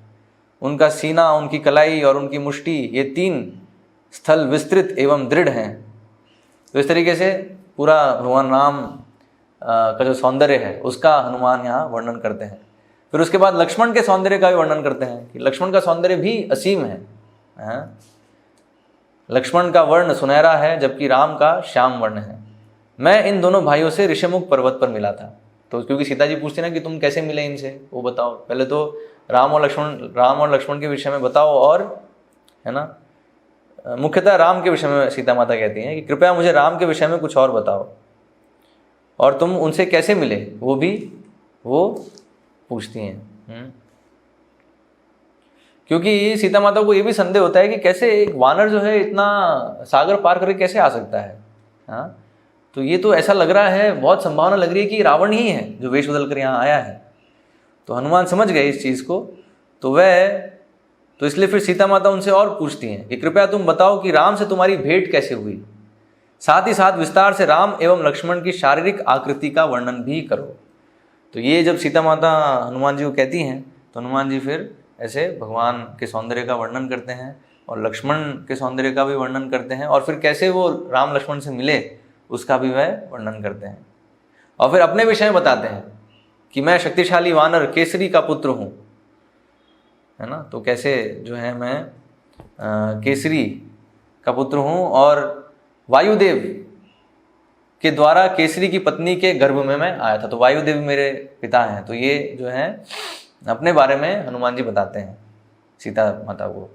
उनका सीना, उनकी कलाई और उनकी मुष्टि, ये 3 स्थल विस्तृत एवं दृढ़ हैं। तो इस तरीके से पूरा भगवान राम का जो सौंदर्य है उसका हनुमान यहाँ वर्णन करते हैं। फिर उसके बाद लक्ष्मण के सौंदर्य का भी वर्णन करते हैं कि लक्ष्मण का सौंदर्य भी असीम है। हाँ? लक्ष्मण का वर्ण सुनहरा है जबकि राम का श्याम वर्ण है। मैं इन दोनों भाइयों से ऋषिमुख पर्वत पर मिला था। तो क्योंकि सीता जी पूछती ना कि तुम कैसे मिले इनसे, वो बताओ। पहले तो राम और लक्ष्मण के विषय में बताओ, और है ना, मुख्यतः राम के विषय में सीता माता कहती हैं कि कृपया मुझे राम के विषय में कुछ और बताओ, और तुम उनसे कैसे मिले वो भी वो पूछती हैं। क्योंकि सीता माता को ये भी संदेह होता है कि कैसे एक वानर जो है इतना सागर पार करके कैसे आ सकता है। हाँ, तो ये तो ऐसा लग रहा है, बहुत संभावना लग रही है कि रावण ही है जो वेश बदल कर यहाँ आया है। तो हनुमान समझ गए इस चीज़ को, तो इसलिए फिर सीता माता उनसे और पूछती हैं कि कृपया तुम बताओ कि राम से तुम्हारी भेंट कैसे हुई, साथ ही साथ विस्तार से राम एवं लक्ष्मण की शारीरिक आकृति का वर्णन भी करो। तो ये जब सीता माता हनुमान जी को कहती हैं तो हनुमान जी फिर ऐसे भगवान के सौंदर्य का वर्णन करते हैं और लक्ष्मण के सौंदर्य का भी वर्णन करते हैं, और फिर कैसे वो राम लक्ष्मण से मिले उसका भी वह वर्णन करते हैं। और फिर अपने विषय में बताते हैं कि मैं शक्तिशाली वानर केसरी का पुत्र हूँ, है ना। तो कैसे जो है मैं केसरी का पुत्र हूँ, और वायुदेव के द्वारा केसरी की पत्नी के गर्भ में मैं आया था। तो वायुदेव मेरे पिता हैं। तो ये जो है अपने बारे में हनुमान जी बताते हैं सीता माता को।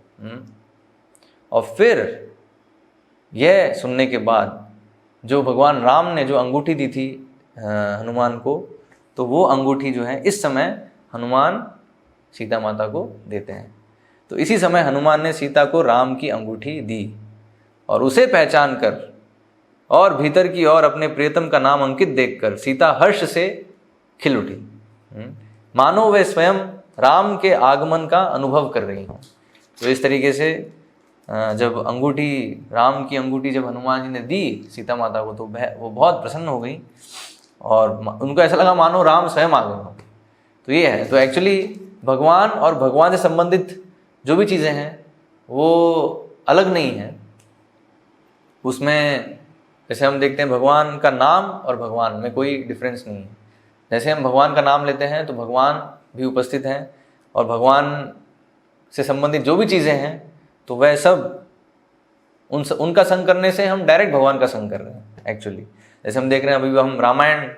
और फिर यह सुनने के बाद जो भगवान राम ने जो अंगूठी दी थी हनुमान को, तो वो अंगूठी जो है इस समय हनुमान सीता माता को देते हैं। तो इसी समय हनुमान ने सीता को राम की अंगूठी दी और उसे पहचान कर और भीतर की ओर अपने प्रियतम का नाम अंकित देखकर सीता हर्ष से खिल उठी, मानो वे स्वयं राम के आगमन का अनुभव कर रही हों। तो इस तरीके से जब अंगूठी, राम की अंगूठी जब हनुमान जी ने दी सीता माता को, तो वो बहुत प्रसन्न हो गई और उनको ऐसा लगा मानो राम स्वयं आ गए हों। तो ये है, तो एक्चुअली भगवान और भगवान से संबंधित जो भी चीज़ें हैं वो अलग नहीं हैं। उसमें जैसे हम देखते हैं भगवान का नाम और भगवान में कोई डिफरेंस नहीं है। जैसे हम भगवान का नाम लेते हैं तो भगवान भी उपस्थित हैं, और भगवान से संबंधित जो भी चीज़ें हैं तो वह सब उनका संग करने से हम डायरेक्ट भगवान का संग कर रहे हैं एक्चुअली। जैसे हम देख रहे हैं अभी हम रामायण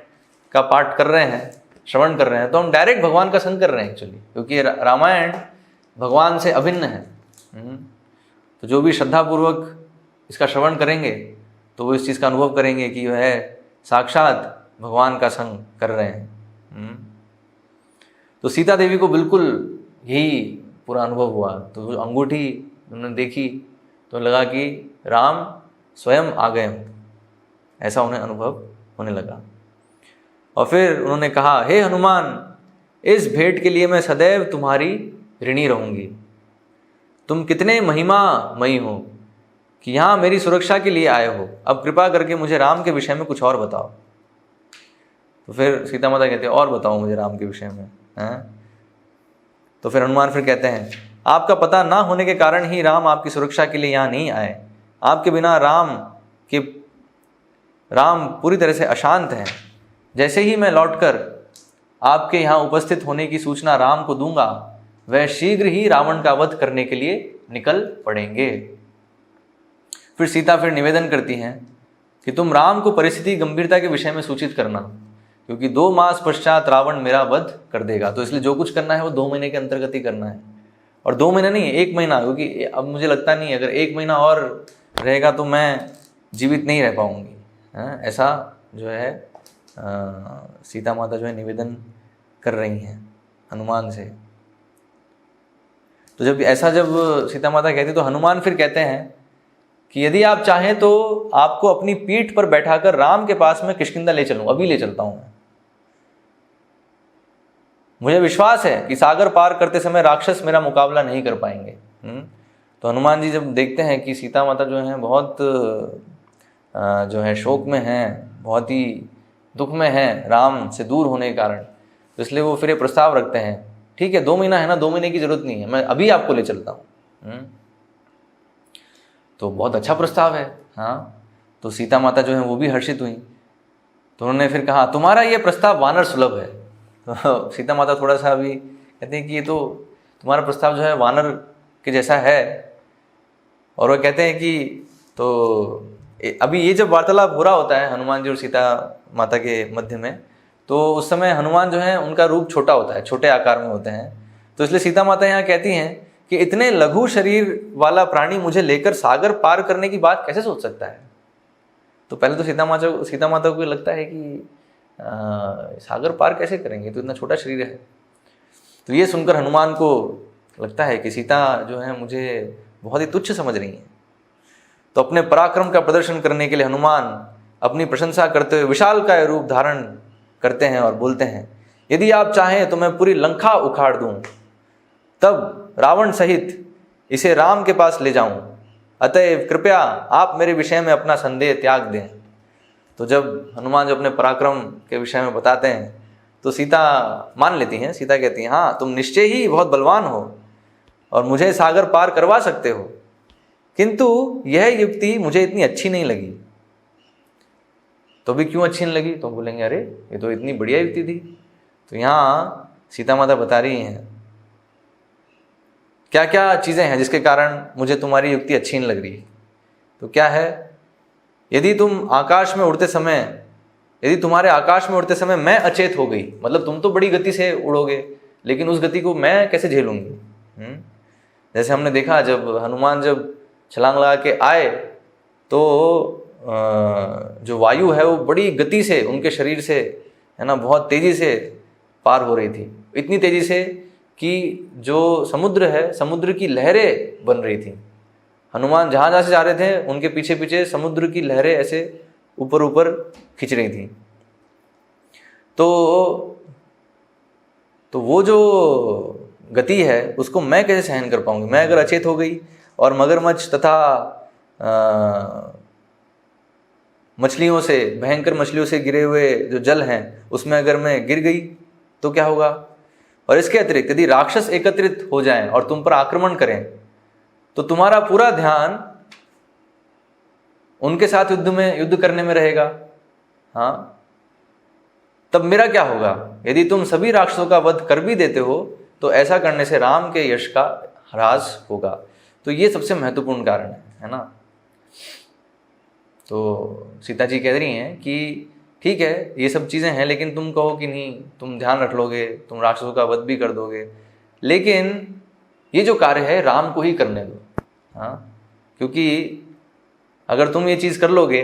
का पाठ कर रहे हैं, श्रवण कर रहे हैं, तो हम डायरेक्ट भगवान का संग कर रहे हैं एक्चुअली, क्योंकि रामायण भगवान से अभिन्न है। तो जो भी श्रद्धापूर्वक इसका श्रवण करेंगे तो वो इस चीज़ का अनुभव करेंगे कि वह साक्षात भगवान का संग कर रहे हैं। तो सीता देवी को बिल्कुल यही पूरा अनुभव हुआ। तो जो अंगूठी उन्होंने देखी तो लगा कि राम स्वयं आ गए हों, ऐसा उन्हें अनुभव होने लगा। और फिर उन्होंने कहा, हे हनुमान, इस भेंट के लिए मैं सदैव तुम्हारी ऋणी रहूँगी। तुम कितने महिमामयी हो कि यहाँ मेरी सुरक्षा के लिए आए हो। अब कृपा करके मुझे राम के विषय में कुछ और बताओ। तो फिर सीता माता कहते हैं, और बताओ मुझे राम के विषय में, हैं? तो फिर हनुमान फिर कहते हैं, आपका पता ना होने के कारण ही राम आपकी सुरक्षा के लिए यहाँ नहीं आए। आपके बिना राम पूरी तरह से अशांत हैं। जैसे ही मैं लौटकर आपके यहाँ उपस्थित होने की सूचना राम को दूंगा, वह शीघ्र ही रावण का वध करने के लिए निकल पड़ेंगे। फिर सीता फिर निवेदन करती हैं कि तुम राम को परिस्थिति गंभीरता के विषय में सूचित करना, क्योंकि 2 मास पश्चात रावण मेरा वध कर देगा। तो इसलिए जो कुछ करना है वो 2 महीने के अंतर्गत ही करना है, और 2 महीने नहीं, 1 महीना, क्योंकि अब मुझे लगता नहीं अगर 1 महीना और रहेगा तो मैं जीवित नहीं रह पाऊंगी। ऐसा जो है सीता माता जो है निवेदन कर रही हैं हनुमान से। तो जब सीता माता कहती तो हनुमान फिर कहते हैं कि यदि आप चाहें तो आपको अपनी पीठ पर बैठाकर राम के पास में किष्किंधा ले चलूं, अभी ले चलता हूं मैं। मुझे विश्वास है कि सागर पार करते समय राक्षस मेरा मुकाबला नहीं कर पाएंगे। तो हनुमान जी जब देखते हैं कि सीता माता जो है बहुत जो है शोक में हैं, बहुत ही दुख में हैं राम से दूर होने के कारण, तो इसलिए वो फिर ये प्रस्ताव रखते हैं, ठीक है 2 महीना है ना, 2 महीने की जरूरत नहीं है, मैं अभी आपको ले चलता हूँ। तो बहुत अच्छा प्रस्ताव है। हाँ, तो सीता माता जो है वो भी हर्षित हुई। तो उन्होंने फिर कहा, तुम्हारा ये प्रस्ताव वानर सुलभ है। तो सीता माता थोड़ा सा अभी कहते हैं कि ये तो तुम्हारा प्रस्ताव जो है वानर के जैसा है। और वो कहते हैं कि तो अभी ये जब वार्तालाप हो रहा होता है हनुमान जी और सीता माता के मध्य में, तो उस समय हनुमान जो है उनका रूप छोटा होता है, छोटे आकार में होते हैं। तो इसलिए सीता माता यहाँ कहती हैं कि इतने लघु शरीर वाला प्राणी मुझे लेकर सागर पार करने की बात कैसे सोच सकता है। तो पहले तो सीता माता को लगता है कि सागर पार कैसे करेंगे, तो इतना छोटा शरीर है। तो ये सुनकर हनुमान को लगता है कि सीता जो है मुझे बहुत ही तुच्छ समझ रही हैं। तो अपने पराक्रम का प्रदर्शन करने के लिए हनुमान अपनी प्रशंसा करते हुए विशालकाय रूप धारण करते हैं और बोलते हैं, यदि आप चाहें तो मैं पूरी लंका उखाड़ दूं, तब रावण सहित इसे राम के पास ले जाऊं, अतएव कृपया आप मेरे विषय में अपना संदेह त्याग दें। तो जब हनुमान जो अपने पराक्रम के विषय में बताते हैं तो सीता मान लेती हैं। सीता कहती हैं, हाँ तुम निश्चय ही बहुत बलवान हो और मुझे सागर पार करवा सकते हो, किंतु यह युक्ति मुझे इतनी अच्छी नहीं लगी। तो भी क्यों अच्छी नहीं लगी, तो बोलेंगे अरे ये तो इतनी बढ़िया युक्ति थी। तो यहाँ सीता माता बता रही हैं क्या क्या चीज़ें हैं जिसके कारण मुझे तुम्हारी युक्ति अच्छी नहीं लग रही। तो क्या है, यदि तुम्हारे आकाश में उड़ते समय मैं अचेत हो गई, मतलब तुम तो बड़ी गति से उड़ोगे, लेकिन उस गति को मैं कैसे झेलूंगी। जैसे हमने देखा जब हनुमान जब छलांग लगा के आए तो जो वायु है वो बड़ी गति से उनके शरीर से है ना बहुत तेजी से पार हो रही थी, इतनी तेजी से कि जो समुद्र है समुद्र की लहरें बन रही थी। हनुमान जहाँ जहाँ से जा रहे थे उनके पीछे पीछे समुद्र की लहरें ऐसे ऊपर ऊपर खिंच रही थी। तो वो जो गति है उसको मैं कैसे सहन कर पाऊंगी। मैं अगर अचेत हो गई और मगरमच्छ तथा मछलियों से, भयंकर मछलियों से गिरे हुए जो जल हैं उसमें अगर मैं गिर गई तो क्या होगा। और इसके अतिरिक्त यदि राक्षस एकत्रित हो जाएं और तुम पर आक्रमण करें तो तुम्हारा पूरा ध्यान उनके साथ युद्ध करने में रहेगा। हाँ, तब मेरा क्या होगा। यदि तुम सभी राक्षसों का वध कर भी देते हो तो ऐसा करने से राम के यश का ह्रास होगा। तो ये सबसे महत्वपूर्ण कारण है ना। तो सीता जी कह रही हैं कि ठीक है ये सब चीज़ें हैं, लेकिन तुम कहो कि नहीं तुम ध्यान रख लोगे, तुम राक्षसों का वध भी कर दोगे, लेकिन ये जो कार्य है राम को ही करने दो। हाँ, क्योंकि अगर तुम ये चीज़ कर लोगे,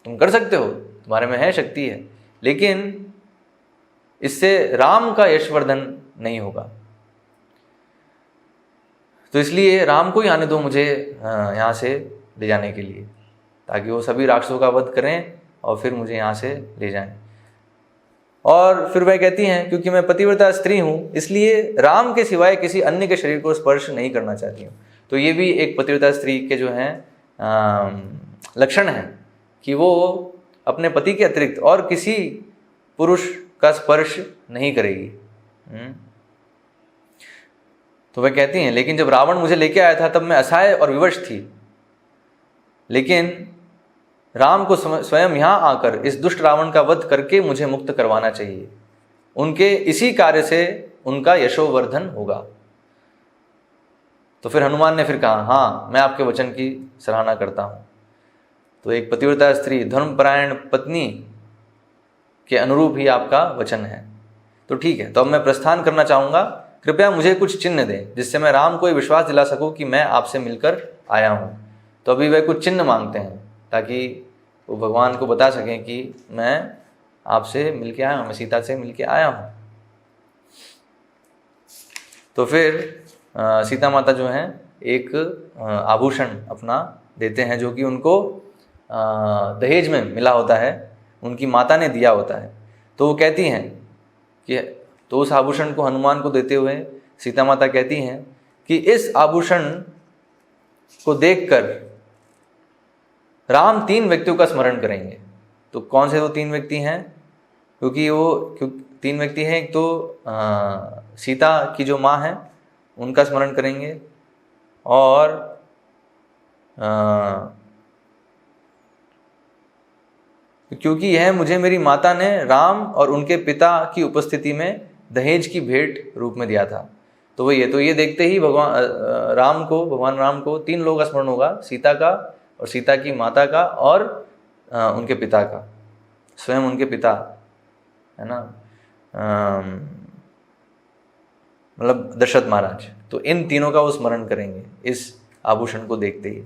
तुम कर सकते हो, तुम्हारे में है शक्ति है, लेकिन इससे राम का यशवर्धन नहीं होगा। तो इसलिए राम को ही आने दो मुझे यहाँ से ले जाने के लिए, ताकि वो सभी राक्षसों का वध करें और फिर मुझे यहाँ से ले जाएं। और फिर वह कहती हैं क्योंकि मैं पतिव्रता स्त्री हूँ इसलिए राम के सिवाय किसी अन्य के शरीर को स्पर्श नहीं करना चाहती हूँ। तो ये भी एक पतिव्रता स्त्री के जो हैं लक्षण है कि वो अपने पति के अतिरिक्त और किसी पुरुष का स्पर्श नहीं करेगी। तो वह कहती हैं लेकिन जब रावण मुझे लेके आया था तब मैं असहाय और विवश थी, लेकिन राम को स्वयं यहाँ आकर इस दुष्ट रावण का वध करके मुझे मुक्त करवाना चाहिए। उनके इसी कार्य से उनका यशोवर्धन होगा। तो फिर हनुमान ने फिर कहा, हाँ मैं आपके वचन की सराहना करता हूँ। तो एक पतिव्रता स्त्री, धर्मपरायण पत्नी के अनुरूप ही आपका वचन है। तो ठीक है, तो अब मैं प्रस्थान करना चाहूँगा, कृपया मुझे कुछ चिन्ह दें जिससे मैं राम को विश्वास दिला सकूँ कि मैं आपसे मिलकर आया हूँ। तो अभी वह कुछ चिन्ह मांगते हैं ताकि वो भगवान को बता सकें कि मैं आपसे मिलके आया हूँ, मैं सीता से मिलके आया हूँ। तो फिर सीता माता जो हैं एक आभूषण अपना देते हैं जो कि उनको दहेज में मिला होता है, उनकी माता ने दिया होता है। तो वो कहती हैं कि तो उस आभूषण को हनुमान को देते हुए सीता माता कहती हैं कि इस आभूषण को देखकर राम 3 व्यक्तियों का स्मरण करेंगे। तो कौन से वो 3 व्यक्ति हैं, क्योंकि वो 3 व्यक्ति हैं। एक तो सीता की जो माँ है उनका स्मरण करेंगे, और क्योंकि यह मुझे मेरी माता ने राम और उनके पिता की उपस्थिति में दहेज की भेंट रूप में दिया था। तो ये देखते ही भगवान राम को 3 लोगों का स्मरण होगा, सीता का और सीता की माता का और उनके पिता का, स्वयं उनके पिता, है ना, मतलब दशरथ महाराज। तो इन तीनों का वो स्मरण करेंगे इस आभूषण को देखते ही।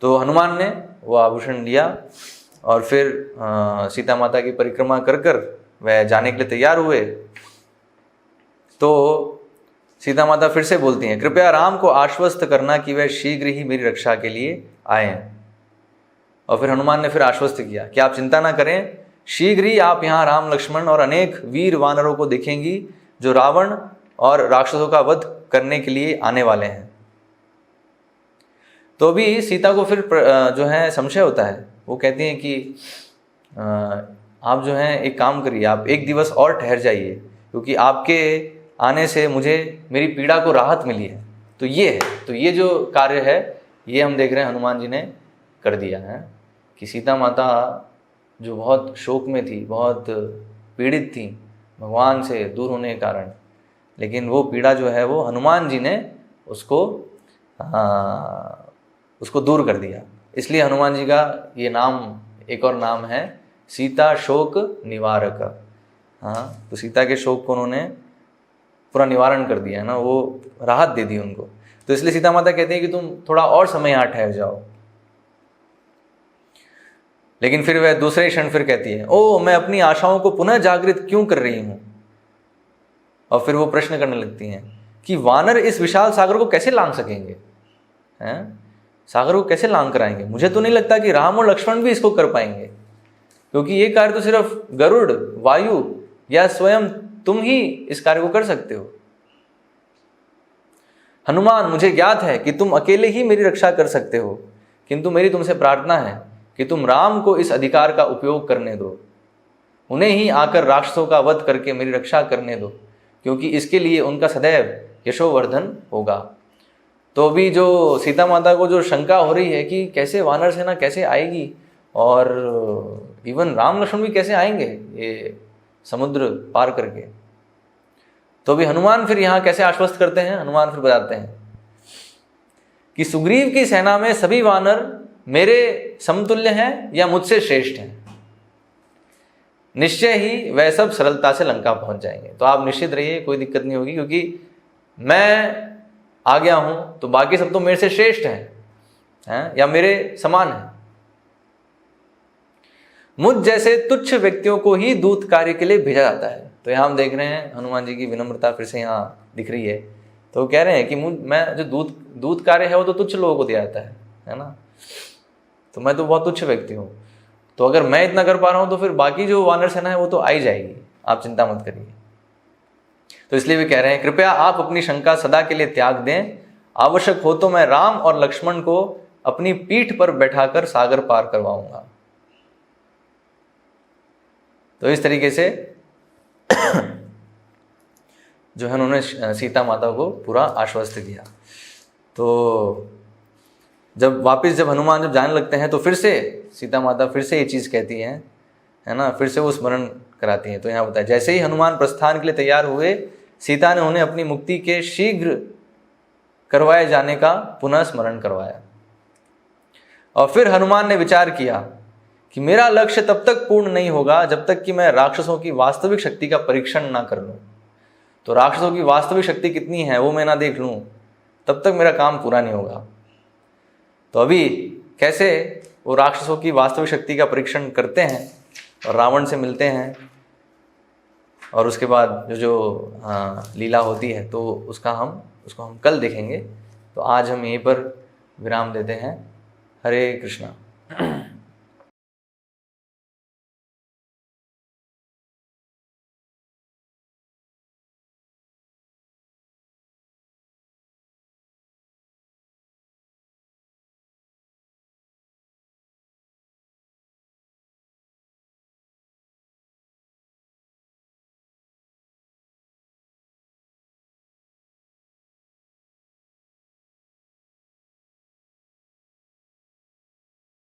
तो हनुमान ने वो आभूषण लिया और फिर सीता माता की परिक्रमा कर कर वह जाने के लिए तैयार हुए। तो सीता माता फिर से बोलती हैं, कृपया राम को आश्वस्त करना कि वह शीघ्र ही मेरी रक्षा के लिए आए हैं। और फिर हनुमान ने फिर आश्वस्त किया कि आप चिंता ना करें, शीघ्र ही आप यहाँ राम लक्ष्मण और अनेक वीर वानरों को देखेंगी जो रावण और राक्षसों का वध करने के लिए आने वाले हैं। तो भी सीता को फिर जो है संशय होता है। वो कहती हैं कि आप जो हैं एक काम करिए, आप 1 दिवस और ठहर जाइए, क्योंकि आपके आने से मुझे मेरी पीड़ा को राहत मिली है। तो ये जो कार्य है ये हम देख रहे हैं हनुमान जी ने कर दिया है कि सीता माता जो बहुत शोक में थी, बहुत पीड़ित थी भगवान से दूर होने के कारण, लेकिन वो पीड़ा जो है वो हनुमान जी ने उसको दूर कर दिया। इसलिए हनुमान जी का ये नाम, एक और नाम है सीता शोक निवारक। हाँ, तो सीता के शोक को उन्होंने पूरा निवारण कर दिया है ना, वो राहत दे दी उनको। तो इसलिए सीता माता कहती है कि तुम थोड़ा और समय यहाँ ठहर जाओ। लेकिन फिर वह दूसरे क्षण फिर कहती है, ओ मैं अपनी आशाओं को पुनः जागृत क्यों कर रही हूँ। और फिर वो प्रश्न करने लगती हैं कि वानर इस विशाल सागर को कैसे लांघ सकेंगे, हैं, सागर को कैसे लांघ कर आएंगे। मुझे तो नहीं लगता कि राम और लक्ष्मण भी इसको कर पाएंगे, क्योंकि ये कार्य तो सिर्फ गरुड़, वायु या स्वयं तुम ही इस कार्य को कर सकते हो। हनुमान, मुझे ज्ञात है कि तुम अकेले ही मेरी रक्षा कर सकते हो, किंतु मेरी तुमसे प्रार्थना है कि तुम राम को इस अधिकार का उपयोग करने दो, उन्हें ही आकर राक्षसों का वध करके मेरी रक्षा करने दो, क्योंकि इसके लिए उनका सदैव यशोवर्धन होगा। तो अभी जो सीता माता को जो शंका हो रही है कि कैसे वानर सेना कैसे आएगी और इवन राम लक्ष्मण भी कैसे आएंगे ये समुद्र पार करके, तो अभी हनुमान फिर यहाँ कैसे आश्वस्त करते हैं। हनुमान फिर बताते हैं कि सुग्रीव की सेना में सभी वानर मेरे समतुल्य हैं या मुझसे श्रेष्ठ हैं, निश्चय ही वह सब सरलता से लंका पहुंच जाएंगे। तो आप निश्चित रहिए, कोई दिक्कत नहीं होगी, क्योंकि मैं आ गया हूं तो बाकी सब तो मेरे से श्रेष्ठ हैं या मेरे समान हैं। मुझ जैसे तुच्छ व्यक्तियों को ही दूत कार्य के लिए भेजा जाता है। तो यहाँ हम देख रहे हैं हनुमान जी की विनम्रता फिर से यहाँ दिख रही है। तो वो कह रहे हैं कि मैं जो दूत कार्य है वो तो तुच्छ लोगों को दिया जाता है ना, तो मैं तो बहुत तुच्छ व्यक्ति हूँ, तो अगर मैं इतना कर पा रहा हूँ तो फिर बाकी जो वानर सेना है वो तो आई जाएगी, आप चिंता मत करिए। तो इसलिए वे कह रहे हैं, कृपया आप अपनी शंका सदा के लिए त्याग दें, आवश्यक हो तो मैं राम और लक्ष्मण को अपनी पीठ पर बैठाकर सागर पार करवाऊंगा। तो इस तरीके से जो है उन्होंने सीता माता को पूरा आश्वस्त किया। तो जब हनुमान जब जाने लगते हैं तो फिर से सीता माता फिर से ये चीज़ कहती हैं, है ना, फिर से वो स्मरण कराती हैं। तो यहाँ बताया, जैसे ही हनुमान प्रस्थान के लिए तैयार हुए, सीता ने उन्हें अपनी मुक्ति के शीघ्र करवाए जाने का पुनः स्मरण करवाया। और फिर हनुमान ने विचार किया कि मेरा लक्ष्य तब तक पूर्ण नहीं होगा जब तक कि मैं राक्षसों की वास्तविक शक्ति का परीक्षण ना कर लूं। तो राक्षसों की वास्तविक शक्ति कितनी है वो मैं ना देख लूं तब तक मेरा काम पूरा नहीं होगा। तो अभी कैसे वो राक्षसों की वास्तविक शक्ति का परीक्षण करते हैं और रावण से मिलते हैं, और उसके बाद जो लीला होती है तो उसको हम कल देखेंगे। तो आज हम यहीं पर विराम देते हैं। हरे कृष्णा।